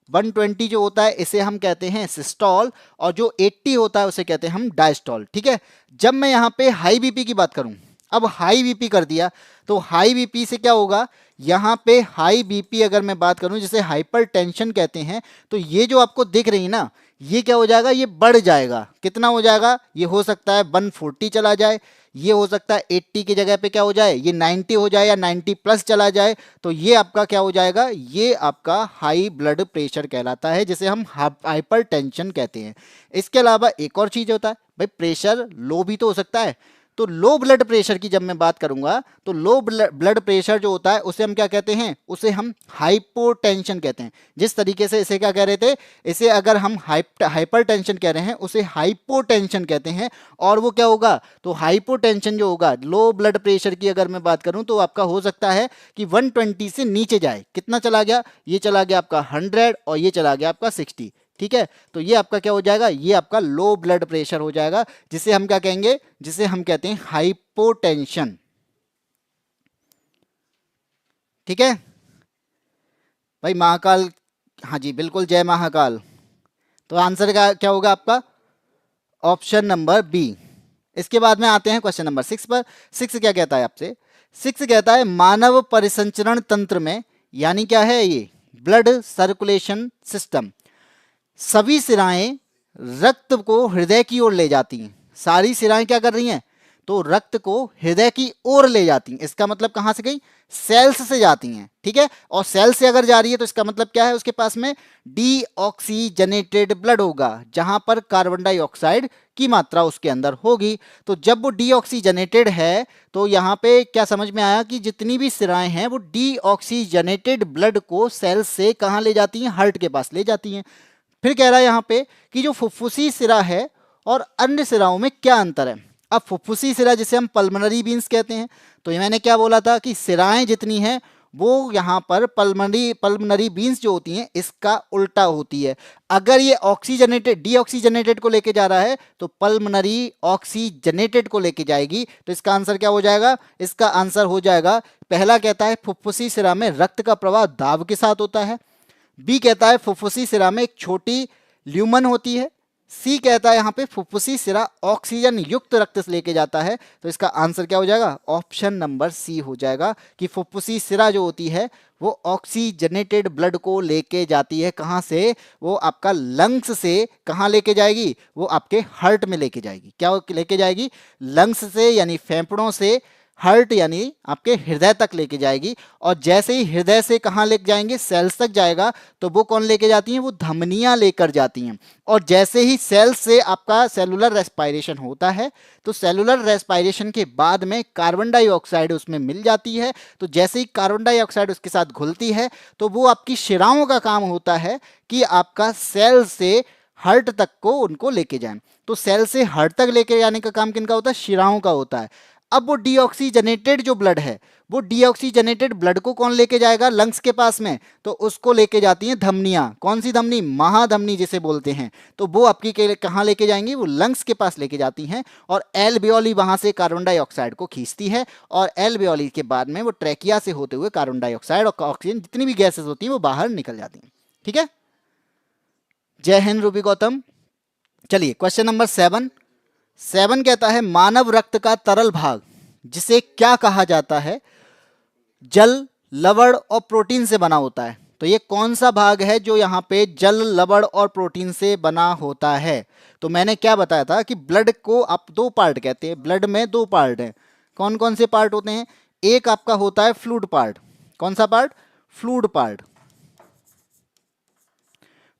120 जो होता है इसे हम कहते हैं सिस्टोल, और जो 80 होता है उसे कहते हैं हम डायस्टोल। ठीक है, जब मैं यहाँ पे हाई बीपी की बात करूं, अब हाई बीपी कर दिया तो हाई बीपी से क्या होगा, यहाँ पे हाई बीपी अगर मैं बात करूं जिसे हाइपरटेंशन कहते हैं, तो ये जो आपको दिख रही ना, ये क्या हो जाएगा, ये बढ़ जाएगा। कितना हो जाएगा, ये हो सकता है 140 चला जाए, ये हो सकता है 80 की जगह पे क्या हो जाए, ये 90 हो जाए या 90 प्लस चला जाए। तो ये आपका क्या हो जाएगा, ये आपका हाई ब्लड प्रेशर कहलाता है, जिसे हम हाइपरटेंशन कहते हैं। इसके अलावा एक और चीज होता है भाई, प्रेशर लो भी तो हो सकता है। तो लो ब्लड प्रेशर की जब मैं बात करूंगा तो लो ब्लड प्रेशर जो होता है उसे हम क्या कहते हैं, उसे हम हाइपोटेंशन कहते हैं। जिस तरीके से इसे क्या कह रहे थे, इसे अगर हम हाइपरटेंशन कह रहे हैं उसे हाइपोटेंशन कहते हैं। और वो क्या होगा, तो हाइपोटेंशन जो होगा, लो ब्लड प्रेशर की अगर मैं बात करूं तो आपका हो सकता है कि 120 से नीचे जाए। कितना चला गया, ये चला गया आपका 100 और ये चला गया आपका 60। ठीक है, तो ये आपका क्या हो जाएगा, ये आपका लो ब्लड प्रेशर हो जाएगा, जिसे हम क्या कहेंगे, जिसे हम कहते हैं हाइपोटेंशन। ठीक है भाई, महाकाल, हाँ जी बिल्कुल, जय महाकाल। तो आंसर क्या होगा आपका, ऑप्शन नंबर बी। इसके बाद में आते हैं क्वेश्चन नंबर 6 पर। 6 क्या कहता है आपसे, 6 कहता है मानव परिसंचरण तंत्र में, यानी क्या है ये, ब्लड सर्कुलेशन सिस्टम, सभी सिराएं रक्त को हृदय की ओर ले जाती हैं। सारी सिराएं क्या कर रही हैं, तो रक्त को हृदय की ओर ले जाती हैं। इसका मतलब कहां से गई, सेल्स से जाती हैं। ठीक है, और सेल से अगर जा रही है तो इसका मतलब क्या है, उसके पास में डीऑक्सीजनेटेड ब्लड होगा, जहां पर कार्बन डाइऑक्साइड की मात्रा उसके अंदर होगी। तो जब वो डीऑक्सीजनेटेड है तो यहाँ पे क्या समझ में आया कि जितनी भी सिराएं हैं वो डीऑक्सीजनेटेड ब्लड को सेल से कहाँ ले जाती हैं, हार्ट के पास ले जाती हैं। फिर कह रहा है यहाँ पे कि जो फुफ्फुसी सिरा है और अन्य सिराओं में क्या अंतर है। अब फुफ्फुसी सिरा जिसे हम पल्मोनरी बीन्स कहते हैं, तो ये मैंने क्या बोला था कि सिराएं जितनी हैं वो यहाँ पर पल्मोनरी बीन्स जो होती हैं इसका उल्टा होती है। अगर ये ऑक्सीजनेटेड डीऑक्सीजनेटेड को लेके जा रहा है तो पल्मोनरी ऑक्सीजनेटेड को लेके जाएगी। तो इसका आंसर क्या हो जाएगा, इसका आंसर हो जाएगा, पहला कहता है फुफ्फुसी सिरा में रक्त का प्रवाह दाब के साथ होता है, बी कहता है फुफ्फुसी सिरा में एक छोटी ल्यूमन होती है, सी कहता है यहाँ पे फुफ्फुसी सिरा ऑक्सीजन युक्त रक्त से लेके जाता है। तो इसका आंसर क्या हो जाएगा, ऑप्शन नंबर सी हो जाएगा कि फुफ्फुसी सिरा जो होती है वो ऑक्सीजनेटेड ब्लड को लेके जाती है। कहाँ से, वो आपका लंग्स से कहाँ लेके जाएगी, वो आपके हार्ट में लेके जाएगी। क्या लेके जाएगी, लंग्स से यानी फेफड़ों से हार्ट यानी आपके हृदय तक लेके जाएगी। और जैसे ही हृदय से कहाँ लेके जाएंगे, सेल्स तक जाएगा, तो वो कौन लेके जाती हैं, वो धमनियां लेकर जाती हैं। और जैसे ही सेल्स से आपका सेलुलर रेस्पायरेशन होता है तो सेलुलर रेस्पायरेशन के बाद में कार्बन डाइऑक्साइड उसमें मिल जाती है। तो जैसे ही कार्बन डाइऑक्साइड उसके साथ घुलती है तो वो आपकी शिराओं का काम होता है कि आपका सेल से हार्ट तक को उनको लेके जाएं। तो सेल से हार्ट तक लेके जाने का काम किनका होता है, शिराओं का होता है। अब वो डीऑक्सीजनेटेड जो ब्लड है, वो डीऑक्सीजनेटेड ब्लड को कौन लेके जाएगा, लंग्स के पास में, तो उसको लेके जाती हैं धमनियां। कौन सी धमनी, महाधमनी जिसे बोलते हैं। तो वो आपकी कहाँ लेके जाएंगी, वो लंग्स के पास लेके जाती हैं। और एल्वियोली वहां से कार्बन डाइऑक्साइड को खींचती है और एल्वियोली के बाद में वो ट्रैकिया से होते हुए कार्बन डाइऑक्साइड और ऑक्सीजन जितनी भी गैसेस होती हैं वो बाहर निकल जाती हैं। ठीक है, जय हिंद रूबी गौतम। चलिए क्वेश्चन नंबर 7। 7 कहता है मानव रक्त का तरल भाग जिसे क्या कहा जाता है, जल, लवण और प्रोटीन से बना होता है। तो ये कौन सा भाग है जो यहाँ पे जल, लवण और प्रोटीन से बना होता है? तो मैंने क्या बताया था कि ब्लड को आप दो पार्ट कहते हैं, ब्लड में दो पार्ट हैं। कौन कौन से पार्ट होते हैं? एक आपका होता है फ्लूइड पार्ट। कौन सा पार्ट? Fluid part.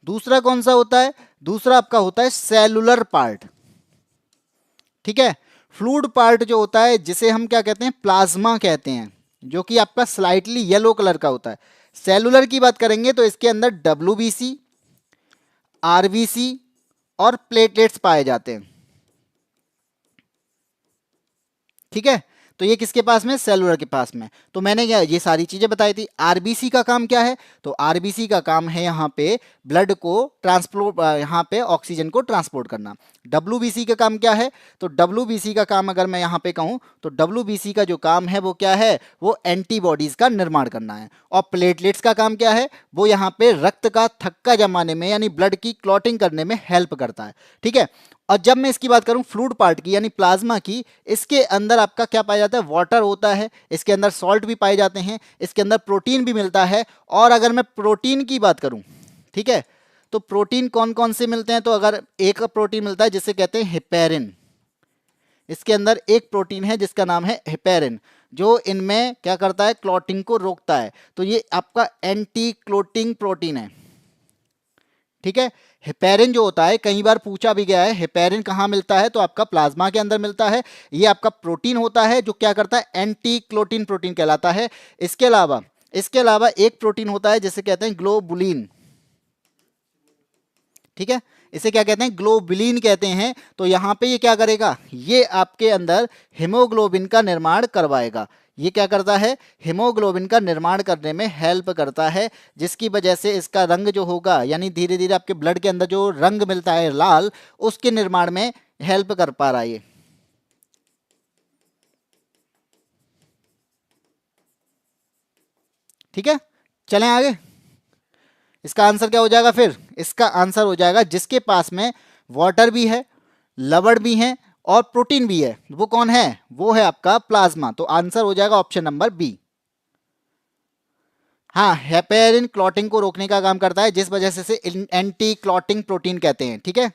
दूसरा कौन सा होता है? दूसरा आपका होता है सेलुलर पार्ट। ठीक है। फ्लूइड पार्ट जो होता है जिसे हम क्या कहते हैं, प्लाज्मा कहते हैं, जो कि आपका स्लाइटली येलो कलर का होता है। सेलुलर की बात करेंगे तो इसके अंदर डब्ल्यूबीसी, आरबीसी और प्लेटलेट्स पाए जाते हैं। ठीक है। तो ये किसके पास में? सेलुलर के पास में। तो मैंने ये सारी चीजें बताई थी। आरबीसी का काम क्या है? तो आरबीसी का काम है यहाँ पे ब्लड को ट्रांसपोर्ट, यहाँ पे ऑक्सीजन को ट्रांसपोर्ट करना। डब्ल्यूबीसी का काम क्या है? तो डब्ल्यूबीसी का काम अगर मैं यहाँ पे कहूँ तो डब्ल्यूबीसी का जो काम है वो क्या है? वो एंटीबॉडीज का निर्माण करना है। और प्लेटलेट्स का काम क्या है? वो यहाँ पे रक्त का थक्का जमाने में यानी ब्लड की क्लॉटिंग करने में हेल्प करता है। ठीक है। और जब मैं इसकी बात करूं फ्लूइड पार्ट की यानी प्लाज्मा की, इसके अंदर आपका क्या पाया जाता है? वाटर होता है, इसके अंदर सॉल्ट भी पाए जाते हैं, इसके अंदर प्रोटीन भी मिलता है। और अगर मैं प्रोटीन की बात करूं, ठीक है, तो प्रोटीन कौन कौन से मिलते हैं? तो अगर एक प्रोटीन मिलता है जिसे कहते हैं हेपेरिन। इसके अंदर एक प्रोटीन है जिसका नाम है हेपेरिन, जो इनमें क्या करता है? क्लॉटिंग को रोकता है। तो ये आपका एंटी क्लोटिंग प्रोटीन है। ठीक है। हेपेरिन जो होता है, कई बार पूछा भी गया है हेपेरिन कहाँ मिलता है, तो आपका प्लाज्मा के अंदर मिलता है। ये आपका प्रोटीन होता है जो क्या करता है? एंटी क्लोटिन प्रोटीन कहलाता है। इसके अलावा एक प्रोटीन होता है जिसे कहते हैं ग्लोबुलिन। ठीक है। इसे क्या कहते हैं? ग्लोबुलिन कहते हैं। तो यहां पे ये क्या करेगा? ये आपके अंदर हीमोग्लोबिन का निर्माण करवाएगा। ये क्या करता है? हीमोग्लोबिन का निर्माण करने में हेल्प करता है, जिसकी वजह से इसका रंग जो होगा यानी धीरे धीरे आपके ब्लड के अंदर जो रंग मिलता है लाल, उसके निर्माण में हेल्प कर पा रहा है ये। ठीक है। चलें आगे। इसका आंसर क्या हो जाएगा फिर? इसका आंसर हो जाएगा जिसके पास में वाटर भी है, लवण भी है और प्रोटीन भी है, वो कौन है? वो है आपका प्लाज्मा। तो आंसर हो जाएगा ऑप्शन नंबर बी। हाँ, हेपेरिन क्लॉटिंग को रोकने का काम करता है, जिस वजह से इसे एंटी क्लॉटिंग प्रोटीन कहते हैं। ठीक है।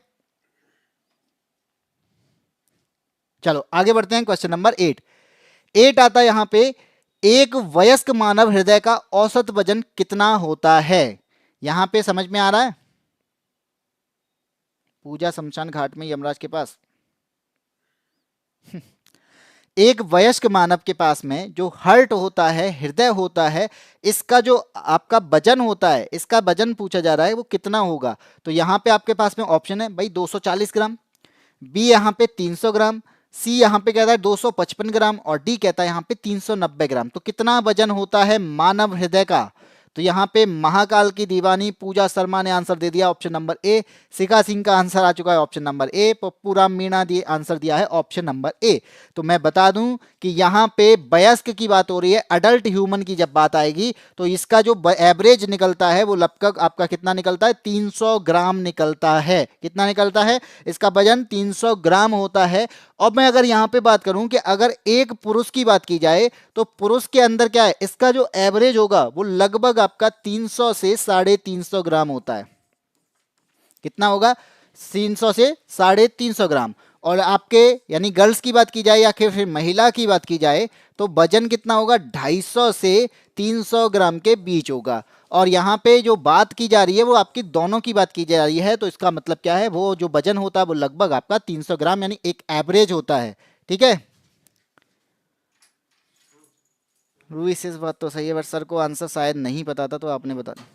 चलो आगे बढ़ते हैं। Question number 8। 8 आता है यहां पे, एक वयस्क मानव हृदय का औसत वजन कितना होता है? यहां पे समझ में आ रहा है? पूजा शमशान घाट में यमराज के पास। एक वयस्क मानव के पास में जो हार्ट होता है, हृदय होता है, इसका जो आपका वजन होता है, इसका वजन पूछा जा रहा है वो कितना होगा। तो यहाँ पे आपके पास में ऑप्शन है भाई 240 ग्राम, बी यहाँ पे 300 ग्राम, सी यहाँ पे कहता है 255 ग्राम और डी कहता है यहाँ पे 390 ग्राम। तो कितना वजन होता है मानव हृदय का? तो यहाँ पे महाकाल की दीवानी पूजा शर्मा ने आंसर दे दिया ऑप्शन नंबर ए, शिखा सिंह का आंसर आ चुका है option number A, Pappu Ram Meena दिए आंसर दिया है ऑप्शन नंबर ए। तो मैं बता दूं कि यहाँ पे वयस्क की बात हो रही है, अडल्ट ह्यूमन की जब बात आएगी तो इसका जो एवरेज निकलता है वो लगभग आपका कितना निकलता है? 300 ग्राम निकलता है। कितना निकलता है? इसका वजन 300 ग्राम होता है। और मैं अगर यहाँ पे बात करूं कि अगर एक पुरुष की बात की जाए तो पुरुष के अंदर क्या है, इसका जो एवरेज होगा वो लगभग आपका 300 से 350 ग्राम होता है। कितना होगा? 300 से 350 ग्राम। और आपके यानी गर्ल्स की बात की जाए या फिर महिला की बात की जाए तो वजन कितना होगा? 250 से 300 ग्राम के बीच होगा। और यहाँ पे जो बात की जा रही है वो आपकी दोनों की बात की जा रही है, तो इसका मतलब क्या है? वो जो वजन होता है वो लगभग आपका 300 ग्राम यानी एक एवरेज होता है। ठीक है। रूही से इस बात तो सही है, बट सर को आंसर शायद नहीं पता था तो आपने बता दिया।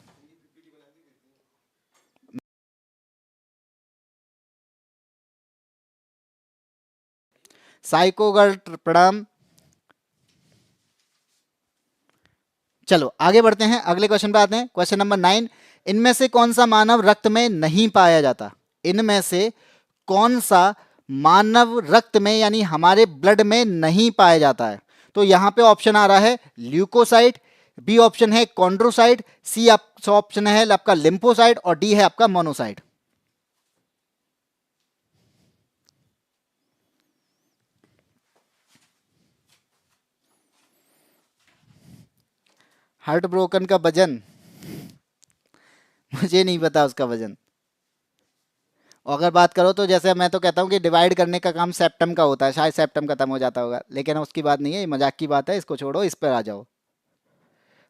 साइको गर्ल प्रणाम। चलो आगे बढ़ते हैं, अगले क्वेश्चन पे आते हैं। Question number 9। इनमें से कौन सा मानव रक्त में नहीं पाया जाता? इनमें से कौन सा मानव रक्त में यानी हमारे ब्लड में नहीं पाया जाता है? तो यहां पे ऑप्शन आ रहा है ल्यूकोसाइट, बी ऑप्शन है कॉन्ड्रोसाइट, सी ऑप्शन है आपका लिम्फोसाइट और डी है आपका मोनोसाइट। हार्ट ब्रोकन का वजन मुझे नहीं पता उसका वजन। और अगर बात करो तो जैसे मैं तो कहता हूँ कि डिवाइड करने का काम सेप्टम का होता है, शायद सेप्टम खत्म हो जाता होगा, लेकिन उसकी बात नहीं है, ये मजाक की बात है, इसको छोड़ो, इस पर आ जाओ।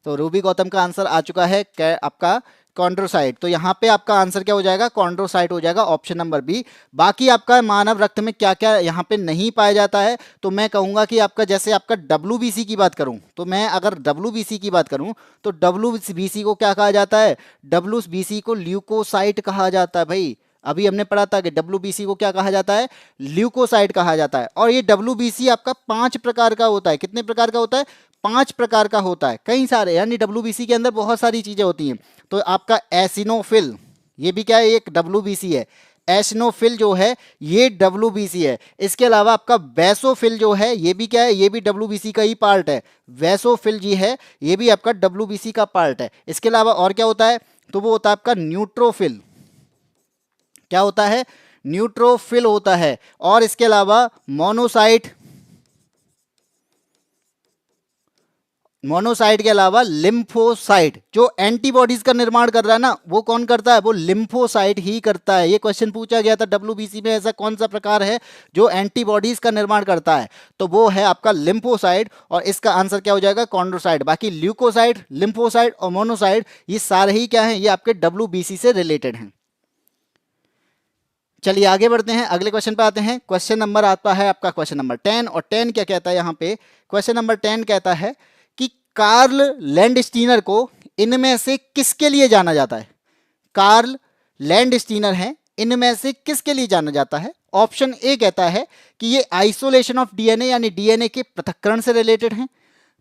तो रूबी गौतम का आंसर आ चुका है आपका कॉन्ड्रोसाइट। तो यहाँ पे आपका आंसर क्या हो जाएगा, कॉन्ड्रोसाइट हो जाएगा, ऑप्शन नंबर बी। बाकी आपका मानव रक्त में क्या क्या यहाँ पे नहीं पाया जाता है, तो मैं कहूँगा कि आपका जैसे आपका WBC की बात करूँ, तो मैं अगर WBC की बात करूँ तो WBC को क्या कहा जाता है, WBC को ल्यूकोसाइट कहा जाता है भाई। अभी हमने पढ़ा था कि WBC को क्या कहा जाता है, ल्यूकोसाइट कहा जाता है। और ये WBC आपका 5 प्रकार का होता है। कितने प्रकार का होता है, 5 प्रकार का होता है, कई सारे, यानी WBC के अंदर बहुत सारी चीजें होती हैं। तो आपका एसिनोफिल, ये भी क्या है, एक WBC है। एसिनोफिल जो है ये WBC है। इसके अलावा आपका बेसोफिल जो है ये भी क्या है, ये भी WBC का ही पार्ट है। वेसोफिल जी है, ये भी आपका WBC का पार्ट है। इसके अलावा और क्या होता है, तो वो होता है आपका न्यूट्रोफिल। क्या होता है, न्यूट्रोफिल होता है। और इसके अलावा मोनोसाइट, मोनोसाइट के अलावा लिम्फोसाइट, जो एंटीबॉडीज का निर्माण कर रहा है ना, वो कौन करता है, वो लिम्फोसाइट ही करता है। ये क्वेश्चन पूछा गया था WBC में, ऐसा कौन सा प्रकार है जो एंटीबॉडीज का निर्माण करता है, तो वो है आपका लिम्फोसाइट। और इसका आंसर क्या हो जाएगा, कॉन्ड्रोसाइट। बाकी ल्यूकोसाइट, लिम्फोसाइट और मोनोसाइट ये सारे ही क्या हैं, ये आपके WBC से रिलेटेड हैं। चलिए आगे बढ़ते हैं, अगले क्वेश्चन पे आते हैं। क्वेश्चन नंबर आता है आपका क्वेश्चन नंबर 10। और 10 क्या कहता है यहाँ पे, क्वेश्चन नंबर 10 कहता है कि कार्ल लैंडस्टीनर को इनमें से किसके लिए जाना जाता है। कार्ल लैंडस्टीनर है, इनमें से किसके लिए जाना जाता है। ऑप्शन ए कहता है कि ये आइसोलेशन ऑफ डीएनए यानी डीएनए के पृथक्करण से रिलेटेड हैं।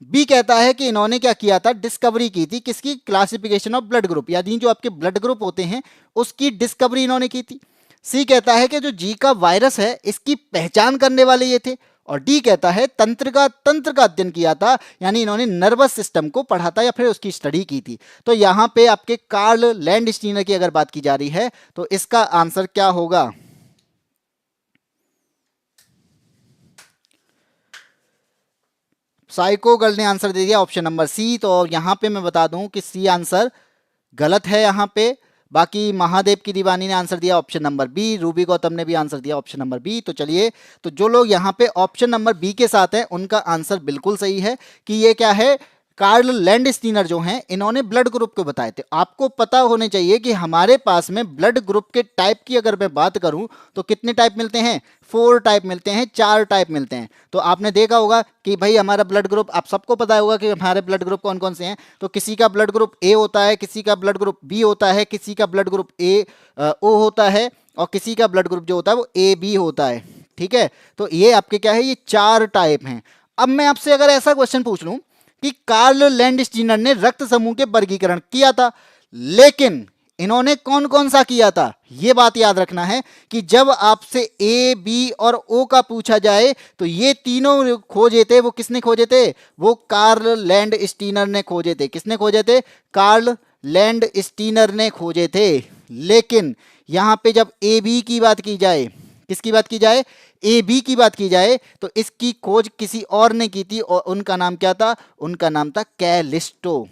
बी कहता है कि इन्होंने क्या किया था, डिस्कवरी की थी, किसकी, क्लासिफिकेशन ऑफ ब्लड ग्रुप, यानी जो आपके ब्लड ग्रुप होते हैं उसकी डिस्कवरी इन्होंने की थी। सी कहता है कि जो जी का वायरस है इसकी पहचान करने वाले ये थे। और डी कहता है तंत्र का अध्ययन किया था, यानी इन्होंने नर्वस सिस्टम को पढ़ा था या फिर उसकी स्टडी की थी। तो यहां पे आपके कार्ल लैंडस्टीनर की अगर बात की जा रही है तो इसका आंसर क्या होगा, साइको गर्ल ने आंसर दे दिया ऑप्शन नंबर सी। तो यहां पे मैं बता दूं कि सी आंसर गलत है यहां पे। बाकी महादेव की दीवानी ने आंसर दिया option number b, Ruby Gautam ने भी आंसर दिया ऑप्शन नंबर बी। तो चलिए, तो जो लोग यहाँ पे ऑप्शन नंबर बी के साथ हैं उनका आंसर बिल्कुल सही है कि ये क्या है, कार्ल लैंडस्टीनर जो हैं इन्होंने ब्लड ग्रुप को बताए थे। आपको पता होने चाहिए कि हमारे पास में ब्लड ग्रुप के टाइप की अगर मैं बात करूं तो कितने टाइप मिलते हैं, 4 टाइप मिलते हैं, 4 टाइप मिलते हैं। तो आपने देखा होगा कि भाई हमारा ब्लड ग्रुप, आप सबको पता होगा कि हमारे ब्लड ग्रुप कौन कौन से हैं। तो किसी का ब्लड ग्रुप ए होता है, किसी का ब्लड ग्रुप बी होता है, किसी का ब्लड ग्रुप ओ होता है, और किसी का ब्लड ग्रुप जो होता है वो AB होता है। ठीक है, तो ये आपके क्या है, ये 4 टाइप हैं। अब मैं आपसे अगर ऐसा क्वेश्चन पूछ लूं कि कार्ल लैंडस्टीनर ने रक्त समूह के वर्गीकरण किया था, लेकिन इन्होंने कौन कौन सा किया था, यह बात याद रखना है कि जब आपसे A, B और O का पूछा जाए तो ये तीनों खोजे थे, वो किसने खोजे थे, वो कार्ल लैंडस्टीनर ने खोजे थे। किसने खोजे थे, कार्ल लैंडस्टीनर ने खोजे थे। लेकिन यहां पे जब AB की बात की जाए, किसकी बात की जाए, AB की बात की जाए, तो इसकी खोज किसी और ने की थी और उनका नाम क्या था, उनका नाम था कैलिस्टो।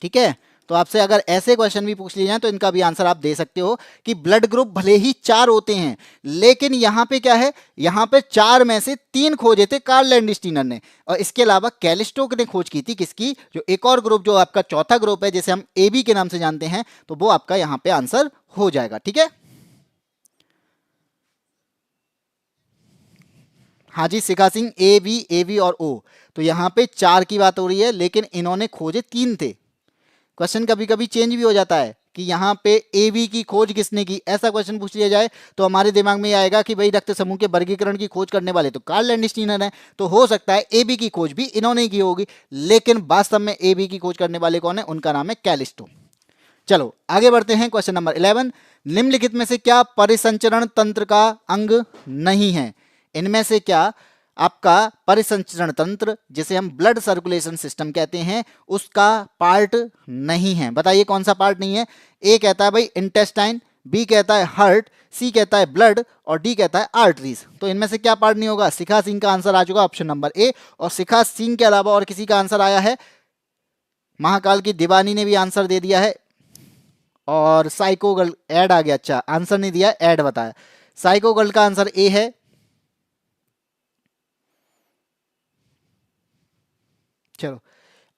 ठीक है, तो आपसे अगर ऐसे क्वेश्चन भी पूछ लिए जाए तो इनका भी आंसर आप दे सकते हो कि ब्लड ग्रुप भले ही 4 होते हैं, लेकिन यहां पे क्या है, यहां पे 4 में से 3 खोजे थे कार्ल लैंडस्टीनर ने, और इसके अलावा कैलिस्टो ने खोज की थी किसकी, जो एक और ग्रुप, जो आपका चौथा ग्रुप है जिसे हम AB के नाम से जानते हैं, तो वो आपका यहां पे आंसर हो जाएगा। ठीक है, हाँ जी, शिखा सिंह, AB और O। तो यहाँ पे 4 की बात हो रही है, लेकिन इन्होंने खोजे 3 थे। क्वेश्चन कभी कभी चेंज भी हो जाता है कि यहाँ पे AB की खोज किसने की, ऐसा क्वेश्चन पूछ लिया जाए तो हमारे दिमाग में आएगा कि भाई रक्त समूह के वर्गीकरण की खोज करने वाले तो कार्ल लैंडस्टीनर है, तो हो सकता है AB की खोज भी इन्होंने की होगी, लेकिन वास्तव में AB की खोज करने वाले कौन है, उनका नाम है कैलिस्टो। चलो आगे बढ़ते हैं, क्वेश्चन नंबर 11। निम्नलिखित में से क्या परिसंचरण तंत्र का अंग नहीं है, इनमें से क्या आपका परिसंचरण तंत्र, जिसे हम ब्लड सर्कुलेशन सिस्टम कहते हैं, उसका पार्ट नहीं है। बताइए कौन सा पार्ट नहीं है। ए कहता है भाई इंटेस्टाइन, बी कहता है हार्ट, सी कहता है ब्लड और डी कहता है आर्टरीज। तो इनमें से क्या पार्ट नहीं होगा, शिखा सिंह का आंसर आ चुका ऑप्शन नंबर ए। और शिखा सिंह के अलावा और किसी का आंसर आया है, महाकाल की दीवानी ने भी आंसर दे दिया है, और साइको गर्ल ऐड आ गया। अच्छा, आंसर नहीं दिया, ऐड बताया। साइको गर्ल का आंसर ए है। चलो,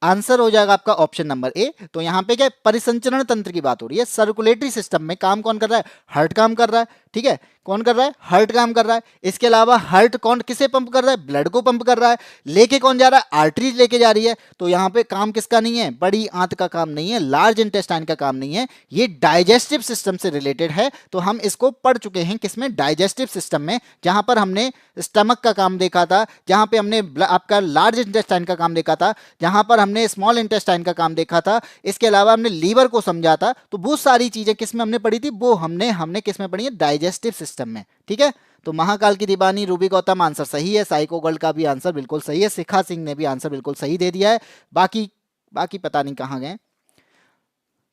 आंसर हो जाएगा आपका ऑप्शन नंबर ए। तो यहां पे क्या है, परिसंचरण तंत्र की बात हो रही है। सर्कुलेटरी सिस्टम में काम कौन कर रहा है? हार्ट काम कर रहा है। ठीक है, कौन कर रहा है? हार्ट काम कर रहा है। इसके अलावा हार्ट कौन किसे पंप कर रहा है? ब्लड को पंप कर रहा है। लेके कौन जा रहा है? आर्टरीज लेके जा रही है। तो यहाँ पे काम किसका नहीं है? बड़ी आंत का काम नहीं है, लार्ज इंटेस्टाइन का काम नहीं है, ये डाइजेस्टिव सिस्टम से रिलेटेड है। तो हम इसको पढ़ चुके हैं किसमें? डाइजेस्टिव सिस्टम में, जहां पर हमने स्टमक का काम देखा था, जहां पे हमने आपका लार्ज इंटेस्टाइन का काम देखा था, जहां पर हमने स्मॉल इंटेस्टाइन का काम देखा था। इसके अलावा हमने लीवर को समझा था। तो वो सारी चीजें किसमें हमने पढ़ी थी? वो हमने हमने किसमें पढ़ी है? डाइजेस्टिव सिस्टम में। ठीक है, तो महाकाल की दीवानी, रूबी गौतम आंसर सही है। साइको गर्ल का भी आंसर बिल्कुल सही है। शिखा सिंह ने भी आंसर बिल्कुल सही दे दिया है। बाकी बाकी पता नहीं कहां गए।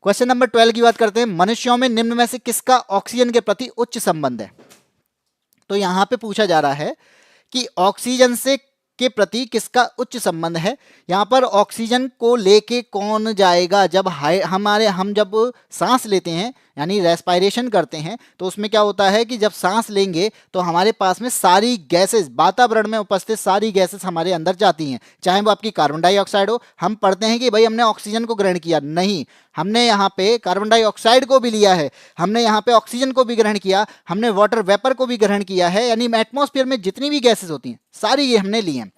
क्वेश्चन नंबर 12 की बात करते हैं। मनुष्यों में निम्न में से किसका ऑक्सीजन के प्रति उच्च संबंध है? तो यहां पे पूछा जा रहा है कि ऑक्सीजन से के प्रति किसका उच्च संबंध है। यहां पर ऑक्सीजन को लेके कौन जाएगा? जब हम जब सांस लेते हैं, यानी रेस्पायरेशन करते हैं, तो उसमें क्या होता है कि जब सांस लेंगे तो हमारे पास में सारी गैसेस, वातावरण में उपस्थित सारी गैसेस हमारे अंदर जाती हैं, चाहे वो आपकी कार्बन डाइऑक्साइड हो। हम पढ़ते हैं कि भाई हमने ऑक्सीजन को ग्रहण किया, नहीं, हमने यहाँ पे कार्बन डाइऑक्साइड को भी लिया है, हमने यहाँ पे ऑक्सीजन को भी ग्रहण किया, हमने वाटर वेपर को भी ग्रहण किया है। यानी एटमॉस्फेयर में जितनी भी गैसेस होती हैं सारी ये हमने ली हैं।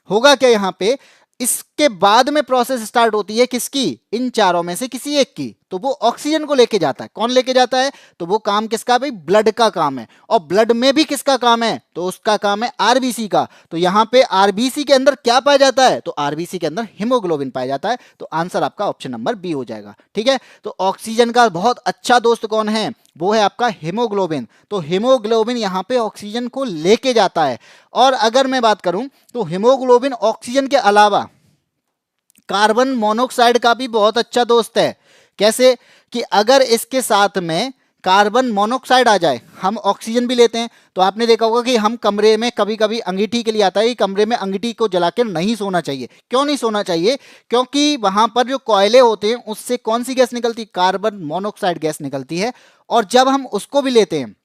होगा क्या यहाँ पे, इसके बाद में प्रोसेस स्टार्ट होती है किसकी? इन चारों में से किसी एक की। तो वो ऑक्सीजन को लेके जाता है। कौन लेके जाता है? तो वो काम किसका? भाई ब्लड का काम है। और ब्लड में भी किसका काम है? तो उसका काम है आरबीसी का। तो यहां पे आरबीसी के अंदर क्या पाया जाता है? तो आरबीसी के अंदर हीमोग्लोबिन पाया जाता है। तो आंसर आपका ऑप्शन नंबर बी हो जाएगा। ठीक है, तो ऑक्सीजन का बहुत अच्छा दोस्त कौन है? वो है आपका हीमोग्लोबिन। तो हीमोग्लोबिन यहां पे ऑक्सीजन को लेके जाता है। और अगर मैं बात करूं तो हीमोग्लोबिन ऑक्सीजन के अलावा कार्बन मोनोऑक्साइड का भी बहुत अच्छा दोस्त है। कैसे? कि अगर इसके साथ में कार्बन मोनोऑक्साइड आ जाए, हम ऑक्सीजन भी लेते हैं, तो आपने देखा होगा कि हम कमरे में कभी कभी अंगीठी के लिए आता है कि कमरे में अंगीठी को जलाकर नहीं सोना चाहिए। क्यों नहीं सोना चाहिए? क्योंकि वहां पर जो कोयले होते हैं उससे कौन सी गैस निकलती? कार्बन मोनोऑक्साइड गैस निकलती है। और जब हम उसको भी लेते हैं,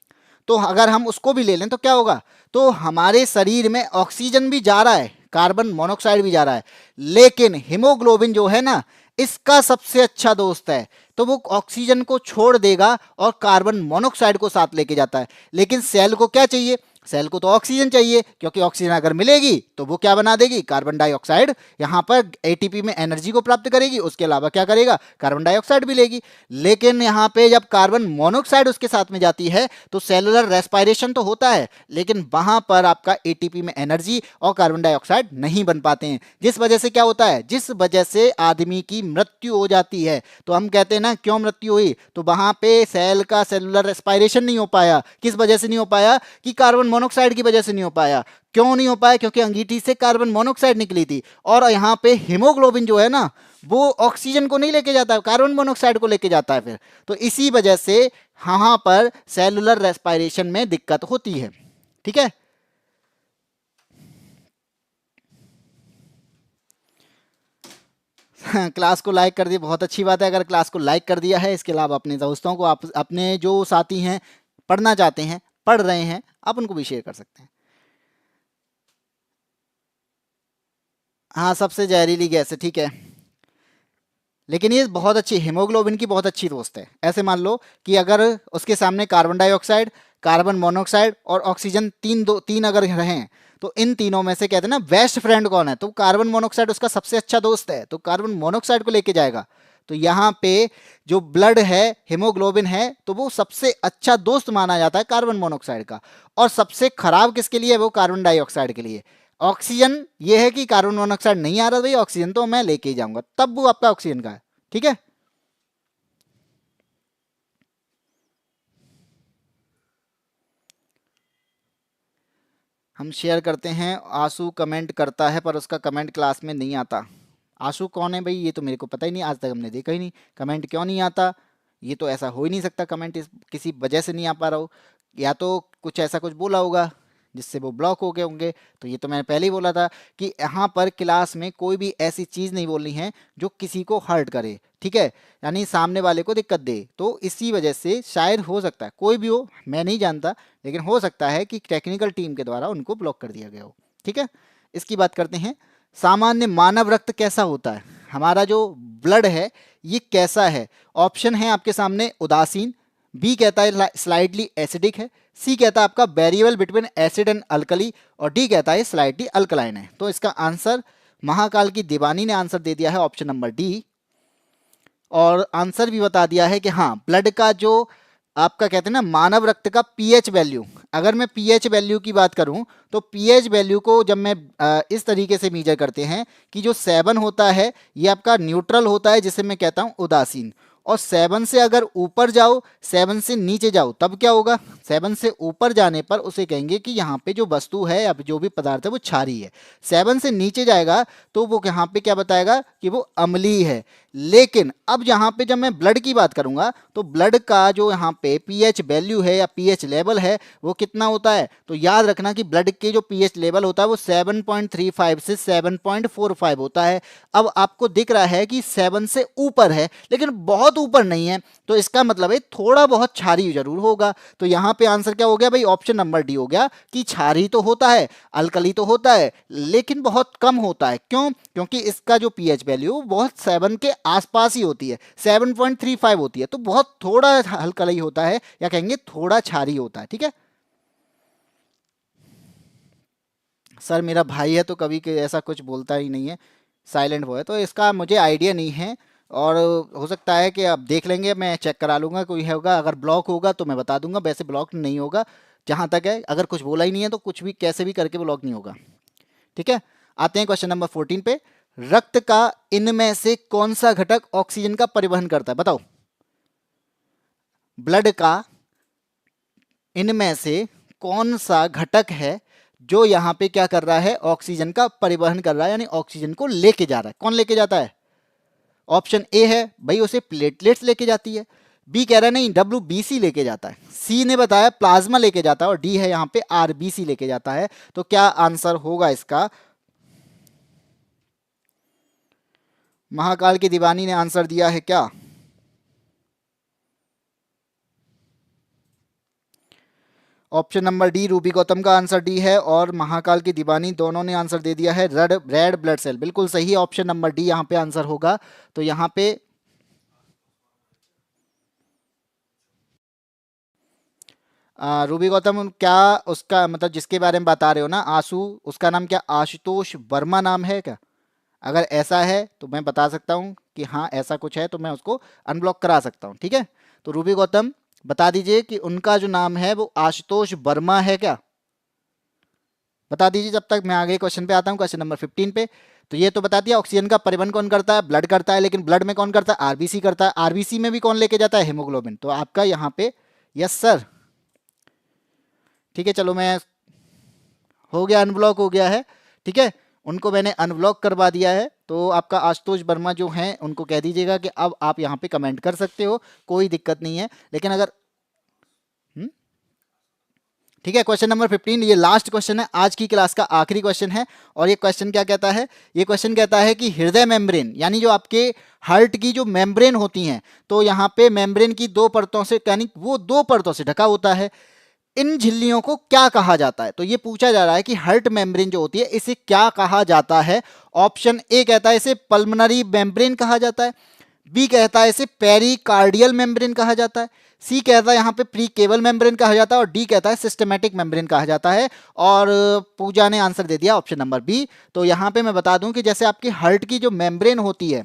तो अगर हम उसको भी ले लें तो क्या होगा? तो हमारे शरीर में ऑक्सीजन भी जा रहा है, कार्बन मोनोऑक्साइड भी जा रहा है, लेकिन हीमोग्लोबिन जो है ना, इसका सबसे अच्छा दोस्त है। तो वो ऑक्सीजन को छोड़ देगा और कार्बन मोनोऑक्साइड को साथ लेके जाता है। लेकिन सेल को क्या चाहिए? सेल को तो ऑक्सीजन चाहिए, क्योंकि ऑक्सीजन अगर मिलेगी तो वो क्या बना देगी? Carbon dioxide. यहां पर एटीपी में एनर्जी को प्राप्त करेगी, उसके अलावा क्या करेगा? कार्बन डाइऑक्साइड भी लेगी। लेकिन यहां पे जब कार्बन मोनोऑक्साइड उसके साथ में जाती है तो सेलुलर रेस्पायरेशन तो होता है, लेकिन वहां पर आपका एटीपी में एनर्जी और कार्बन डाइऑक्साइड नहीं बन पाते हैं, जिस वजह से क्या होता है? जिस वजह से आदमी की मृत्यु हो जाती है। तो हम कहते हैं ना, क्यों मृत्यु हुई? तो वहां पे सेल का सेलुलर रेस्पायरेशन नहीं हो पाया। किस वजह से नहीं हो पाया? कि कार्बन मोनोऑक्साइड की वजह से नहीं हो पाया। क्यों नहीं हो पाया? क्योंकि अंगीठी से कार्बन मोनोऑक्साइड निकली थी। और यहाँ पे हीमोग्लोबिन जो है ना, वो ऑक्सीजन को नहीं लेके जाता, कार्बन मोनोऑक्साइड को लेके जाता है फिर। तो इसी वजह से यहाँ पर सेलुलर रेस्पायरेशन में दिक्कत होती है। ठीक है, क्लास को लाइक कर दिया, बहुत अच्छी बात है। अगर क्लास को लाइक कर दिया है, इसके अलावा अपने दोस्तों को, आप अपने जो साथी हैं, पढ़ना चाहते हैं, पढ़ रहे हैं, आप उनको भी शेयर कर सकते हैं। हाँ, सबसे जहरीली गैस है, ठीक है। लेकिन ये बहुत अच्छी, हीमोग्लोबिन की बहुत अच्छी दोस्त है। ऐसे मान लो कि अगर उसके सामने कार्बन डाइऑक्साइड, कार्बन मोनोऑक्साइड और ऑक्सीजन, तीन अगर रहें, तो इन तीनों में से कहते हैं ना बेस्ट फ्रेंड कौन है? तो कार्बन मोनोऑक्साइड उसका सबसे अच्छा दोस्त है, तो कार्बन मोनोऑक्साइड को लेके जाएगा। तो यहाँ पे जो ब्लड है, हीमोग्लोबिन है, तो वो सबसे अच्छा दोस्त माना जाता है कार्बन मोनोऑक्साइड का। और सबसे खराब किसके लिए है? वो कार्बन डाइऑक्साइड के लिए। ऑक्सीजन ये है कि कार्बन मोनोऑक्साइड नहीं आ रहा भाई, ऑक्सीजन तो मैं लेके ही जाऊंगा, तब वो आपका ऑक्सीजन का है। ठीक है, हम शेयर करते हैं। आंसू कमेंट करता है पर उसका कमेंट क्लास में नहीं आता। आंसू कौन है भाई? ये तो मेरे को पता ही नहीं, आज तक हमने देखा ही नहीं। कमेंट क्यों नहीं आता? ये तो ऐसा हो ही नहीं सकता, कमेंट किसी वजह से नहीं आ पा रहा हो। या तो कुछ ऐसा कुछ बोला होगा जिससे वो ब्लॉक हो गए होंगे। तो ये तो मैंने पहले ही बोला था कि यहाँ पर क्लास में कोई भी ऐसी चीज़ नहीं बोलनी है जो किसी को हर्ट करे, ठीक है, यानी सामने वाले को दिक्कत दे। तो इसी वजह से शायद हो सकता है, कोई भी हो मैं नहीं जानता, लेकिन हो सकता है कि टेक्निकल टीम के द्वारा उनको ब्लॉक कर दिया गया हो, ठीक है। इसकी बात करते हैं। सामान्य मानव रक्त कैसा होता है, हमारा जो ब्लड है ये कैसा है। ऑप्शन है आपके सामने उदासीन, बी कहता है स्लाइटली एसिडिक है, सी कहता है आपका variable between acid and alkali, और डी कहता है स्लाइटली अल्कलाइन है। तो इसका आंसर महाकाल की दीवानी ने आंसर दे दिया है ऑप्शन नंबर डी, और आंसर भी बता दिया है कि हाँ ब्लड का जो आपका कहते हैं ना मानव रक्त का पीएच वैल्यू, अगर मैं पीएच वैल्यू की बात करूं तो पीएच वैल्यू को जब मैं इस तरीके से मीजर करते हैं कि जो 7 होता है ये आपका न्यूट्रल होता है, जिसे मैं कहता हूं उदासीन, और 7 से अगर ऊपर जाओ 7 से नीचे जाओ तब क्या होगा, 7 से ऊपर जाने पर उसे कहेंगे कि यहाँ पे जो वस्तु है या जो भी पदार्थ है वो क्षारीय है। 7 से नीचे जाएगा तो वो यहाँ पे क्या बताएगा कि वो अम्लीय है। लेकिन अब यहाँ पे जब मैं ब्लड की बात करूंगा तो ब्लड का जो यहाँ पे पीएच वैल्यू है या पीएच लेवल है वो कितना होता है, तो याद रखना कि ब्लड के जो पीएच लेवल होता है वो 7.35 से 7.45 होता है। अब आपको दिख रहा है कि 7 से ऊपर है लेकिन बहुत ऊपर नहीं है, तो इसका मतलब है थोड़ा बहुत क्षारीय जरूर होगा। तो यहाँ पे आंसर क्या हो गया भाई, ऑप्शन नंबर डी हो गया कि क्षारीय तो होता है, अल्कली तो होता है, लेकिन बहुत कम होता है। क्यों, क्योंकि इसका जो पीएच वैल्यू बहुत 7 के आसपास ही होती है, 7.35 होती है, तो बहुत थोड़ा अल्कली होता है या कहेंगे थोड़ा क्षारीय होता है, ठीक है। सर मेरा भाई है तो कभी ऐसा कुछ बोलता ही नहीं है, साइलेंट वो है, तो इसका मुझे आइडिया नहीं है, और हो सकता है कि अब देख लेंगे, मैं चेक करा लूँगा कोई होगा, अगर ब्लॉक होगा तो मैं बता दूंगा, वैसे ब्लॉक नहीं होगा जहाँ तक है, अगर कुछ बोला ही नहीं है तो कुछ भी कैसे भी करके ब्लॉक नहीं होगा, ठीक है। आते हैं क्वेश्चन नंबर 14 पे। रक्त का इनमें से कौन सा घटक ऑक्सीजन का परिवहन करता है, बताओ। ब्लड का इनमें से कौन सा घटक है जो यहां पे क्या कर रहा है, ऑक्सीजन का परिवहन कर रहा है, यानी ऑक्सीजन को लेके जा रहा है। कौन लेके जाता है, ऑप्शन ए है भाई उसे प्लेटलेट्स लेके जाती है, बी कह रहा है नहीं डब्ल्यूबीसी लेके जाता है, सी ने बताया प्लाज्मा लेके जाता है, और डी है यहां पे आरबीसी लेके जाता है। तो क्या आंसर होगा इसका, महाकाल की दीवानी ने आंसर दिया है क्या, option number D Ruby Gautam का आंसर डी है, और महाकाल की दीवानी दोनों ने आंसर दे दिया है रेड ब्लड सेल, बिल्कुल सही, ऑप्शन नंबर डी यहाँ पे आंसर होगा। तो यहाँ पे रूबी गौतम क्या उसका मतलब जिसके बारे में बता रहे हो ना आंसू, उसका नाम क्या आशुतोष वर्मा नाम है क्या, अगर ऐसा है तो मैं बता सकता हूँ कि हाँ ऐसा कुछ है, तो मैं उसको अनब्लॉक करा सकता हूँ, ठीक है। तो रूबी गौतम बता दीजिए कि उनका जो नाम है वो आशुतोष वर्मा है क्या, बता दीजिए, जब तक मैं आगे क्वेश्चन पे आता हूँ, क्वेश्चन नंबर 15 पे। तो ये तो बता दिया ऑक्सीजन का परिवहन कौन करता है, ब्लड करता है, लेकिन ब्लड में कौन करता है, आरबीसी करता है, आरबीसी में भी कौन लेके जाता है, हेमोग्लोबिन। तो आपका यहाँ पे यस सर, ठीक है, चलो मैं हो गया, अनब्लॉक हो गया है, ठीक है, उनको मैंने अनब्लॉक करवा दिया है। तो आपका आशुतोष वर्मा जो हैं उनको कह दीजिएगा कि अब आप यहाँ पे कमेंट कर सकते हो, कोई दिक्कत नहीं है, लेकिन अगर ठीक है। क्वेश्चन नंबर 15 ये लास्ट क्वेश्चन है, आज की क्लास का आखिरी क्वेश्चन है, और ये क्वेश्चन क्या कहता है, ये क्वेश्चन कहता है कि हृदय मेम्ब्रेन यानी जो आपके हार्ट की जो मेम्ब्रेन होती हैं, तो यहाँ पे मेम्ब्रेन की दो परतों से यानी वो दो परतों से ढका होता है, इन झिल्लियों को क्या कहा जाता है। तो ये पूछा जा रहा है कि हार्ट मेम्ब्रेन जो होती है इसे क्या कहा जाता है। ऑप्शन ए कहता है इसे पल्मोनरी मेम्ब्रेन कहा जाता है, बी कहता है इसे पेरिकार्डियल मेम्ब्रेन कहा जाता है, सी कहता है यहाँ पे प्री केबल मेम्ब्रेन कहा जाता है, और डी कहता है सिस्टमैटिक मेम्ब्रेन कहा जाता है। और पूजा ने आंसर दे दिया ऑप्शन नंबर बी। तो यहाँ पे मैं बता दूं कि जैसे आपकी हार्ट की जो मेम्ब्रेन होती है,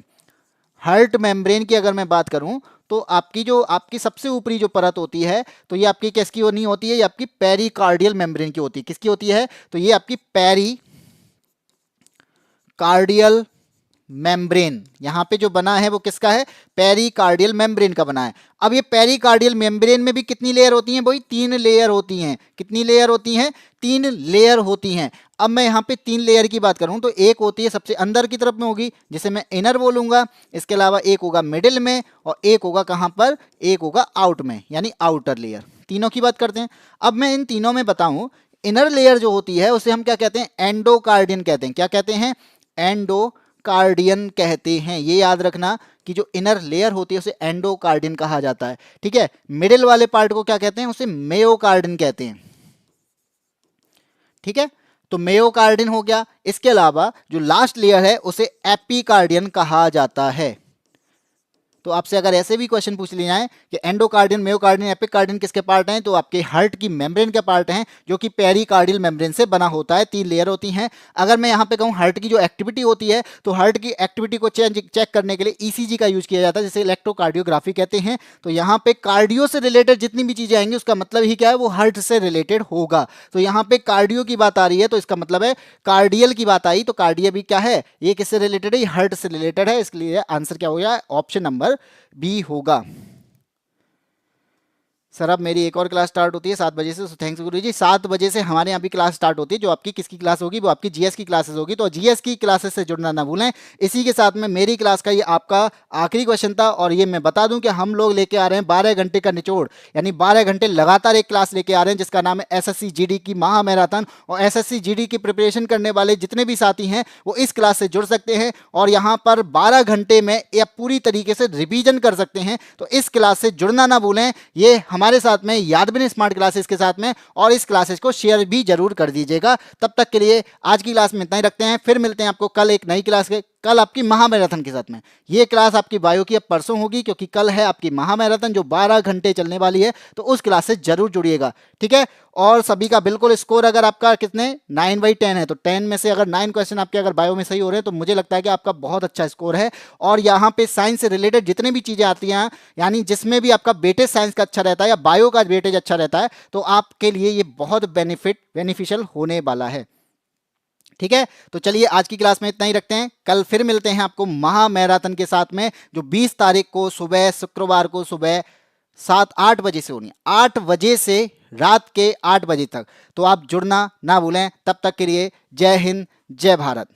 हार्ट मेम्ब्रेन की अगर मैं बात करूं तो आपकी सबसे ऊपरी जो परत होती है तो ये आपकी किसकी नहीं होती है, ये आपकी पेरिकार्डियल मेम्ब्रेन की होती है। किसकी होती है, तो ये आपकी पेरिकार्डियल मेम्ब्रेन यहाँ पे जो बना है वो किसका है, पेरिकार्डियल मेम्ब्रेन का बना है। अब ये पेरिकार्डियल मेम्ब्रेन में भी कितनी लेयर होती हैं, वही 3 लेयर होती हैं। कितनी लेयर होती हैं, 3 लेयर होती हैं। अब मैं यहाँ पे 3 लेयर की बात करूँ तो एक होती है सबसे अंदर की तरफ में होगी जिसे मैं इनर बोलूंगा, इसके अलावा एक होगा मिडिल में, और एक होगा कहाँ पर, एक होगा आउट में यानी आउटर लेयर। तीनों की बात करते हैं। अब मैं इन तीनों में बताऊं इनर लेयर जो होती है उसे हम क्या कहते हैं, एंडोकार्डियन कहते हैं। क्या कहते हैं, एंडोकार्डियन कहते हैं। ये याद रखना कि जो इनर लेयर होती है उसे एंडोकार्डियन कहा जाता है। ठीक है, मिडिल वाले पार्ट को क्या कहते हैं, उसे मेयोकार्डियन कहते हैं। ठीक है, तो मेयोकार्डियन हो गया। इसके अलावा जो लास्ट लेयर है उसे एपिकार्डियन कहा जाता है। तो आपसे अगर ऐसे भी क्वेश्चन पूछ लिए जाए कि एंडोकार्डियन, मेयोकार्डियन, एपिकार्डियन किसके पार्ट हैं, तो आपके हार्ट की मेम्ब्रेन के पार्ट हैं, जो कि पेरिकार्डियल मेम्ब्रेन से बना होता है। 3 लेयर होती हैं। अगर मैं यहाँ पे कहूँ हार्ट की जो एक्टिविटी होती है, तो हार्ट की एक्टिविटी को चेक करने के लिए ईसीजी का यूज किया जाता है, जिसे इलेक्ट्रोकार्डियोग्राफी कहते हैं। तो यहाँ पे कार्डियो से रिलेटेड जितनी भी चीजें आएंगी उसका मतलब ही क्या है, वो हार्ट से रिलेटेड होगा। तो यहाँ पे कार्डियो की बात आ रही है तो इसका मतलब है कार्डियल की बात आई, तो कार्डिया भी क्या है, ये किससे रिलेटेड है, हार्ट से रिलेटेड है। इसलिए आंसर क्या हो गया, ऑप्शन नंबर बी होगा। सर अब मेरी एक और क्लास स्टार्ट होती है 7 बजे से, थैंक्स गुरु जी। 7 बजे से हमारे यहाँ भी क्लास स्टार्ट होती है। जो आपकी किसकी क्लास होगी, वो आपकी जीएस की क्लासेस होगी। तो जीएस की क्लासेस से जुड़ना ना भूलें। इसी के साथ में मेरी क्लास का ये आपका आखिरी क्वेश्चन था। और ये मैं बता दूं कि हम लोग लेके आ रहे हैं 12 घंटे का निचोड़, यानी 12 घंटे लगातार एक क्लास लेके आ रहे हैं, जिसका नाम है एसएससी जीडी की महा मैराथन। और एसएससी जीडी की प्रिपरेशन करने वाले जितने भी साथी हैं वो इस क्लास से जुड़ सकते हैं और यहाँ पर 12 घंटे में या पूरी तरीके से रिवीजन कर सकते हैं। तो इस क्लास से जुड़ना ना भूलें। ये हमारे साथ में यादबिन स्मार्ट क्लासेस के साथ में, और इस क्लासेस को शेयर भी जरूर कर दीजिएगा। तब तक के लिए आज की क्लास में इतना ही रखते हैं। फिर मिलते हैं आपको कल एक नई क्लास के, कल आपकी महामैराथन के साथ में। ये क्लास आपकी बायो की अब परसों होगी, क्योंकि कल है आपकी महामैराथन जो 12 घंटे चलने वाली है। तो उस क्लास से जरूर जुड़िएगा। ठीक है, और सभी का बिल्कुल स्कोर अगर आपका कितने 9/10 है, तो 10 में से अगर 9 क्वेश्चन आपके अगर बायो में सही हो रहे हैं तो मुझे लगता है कि आपका बहुत अच्छा स्कोर है। और यहाँ पे साइंस से रिलेटेड जितने भी चीजें आती हैं, यानी जिसमें भी आपका वेटेज साइंस का अच्छा रहता है या बायो का वेटेज अच्छा रहता है, तो आपके लिए ये बहुत बेनिफिशियल होने वाला है। ठीक है, तो चलिए आज की क्लास में इतना ही रखते हैं। कल फिर मिलते हैं आपको महा मैराथन के साथ में, जो 20 तारीख को सुबह, शुक्रवार को सुबह 7-8 बजे से होनी है, 8 बजे से रात के 8 बजे तक। तो आप जुड़ना ना भूलें। तब तक के लिए जय हिंद, जय भारत।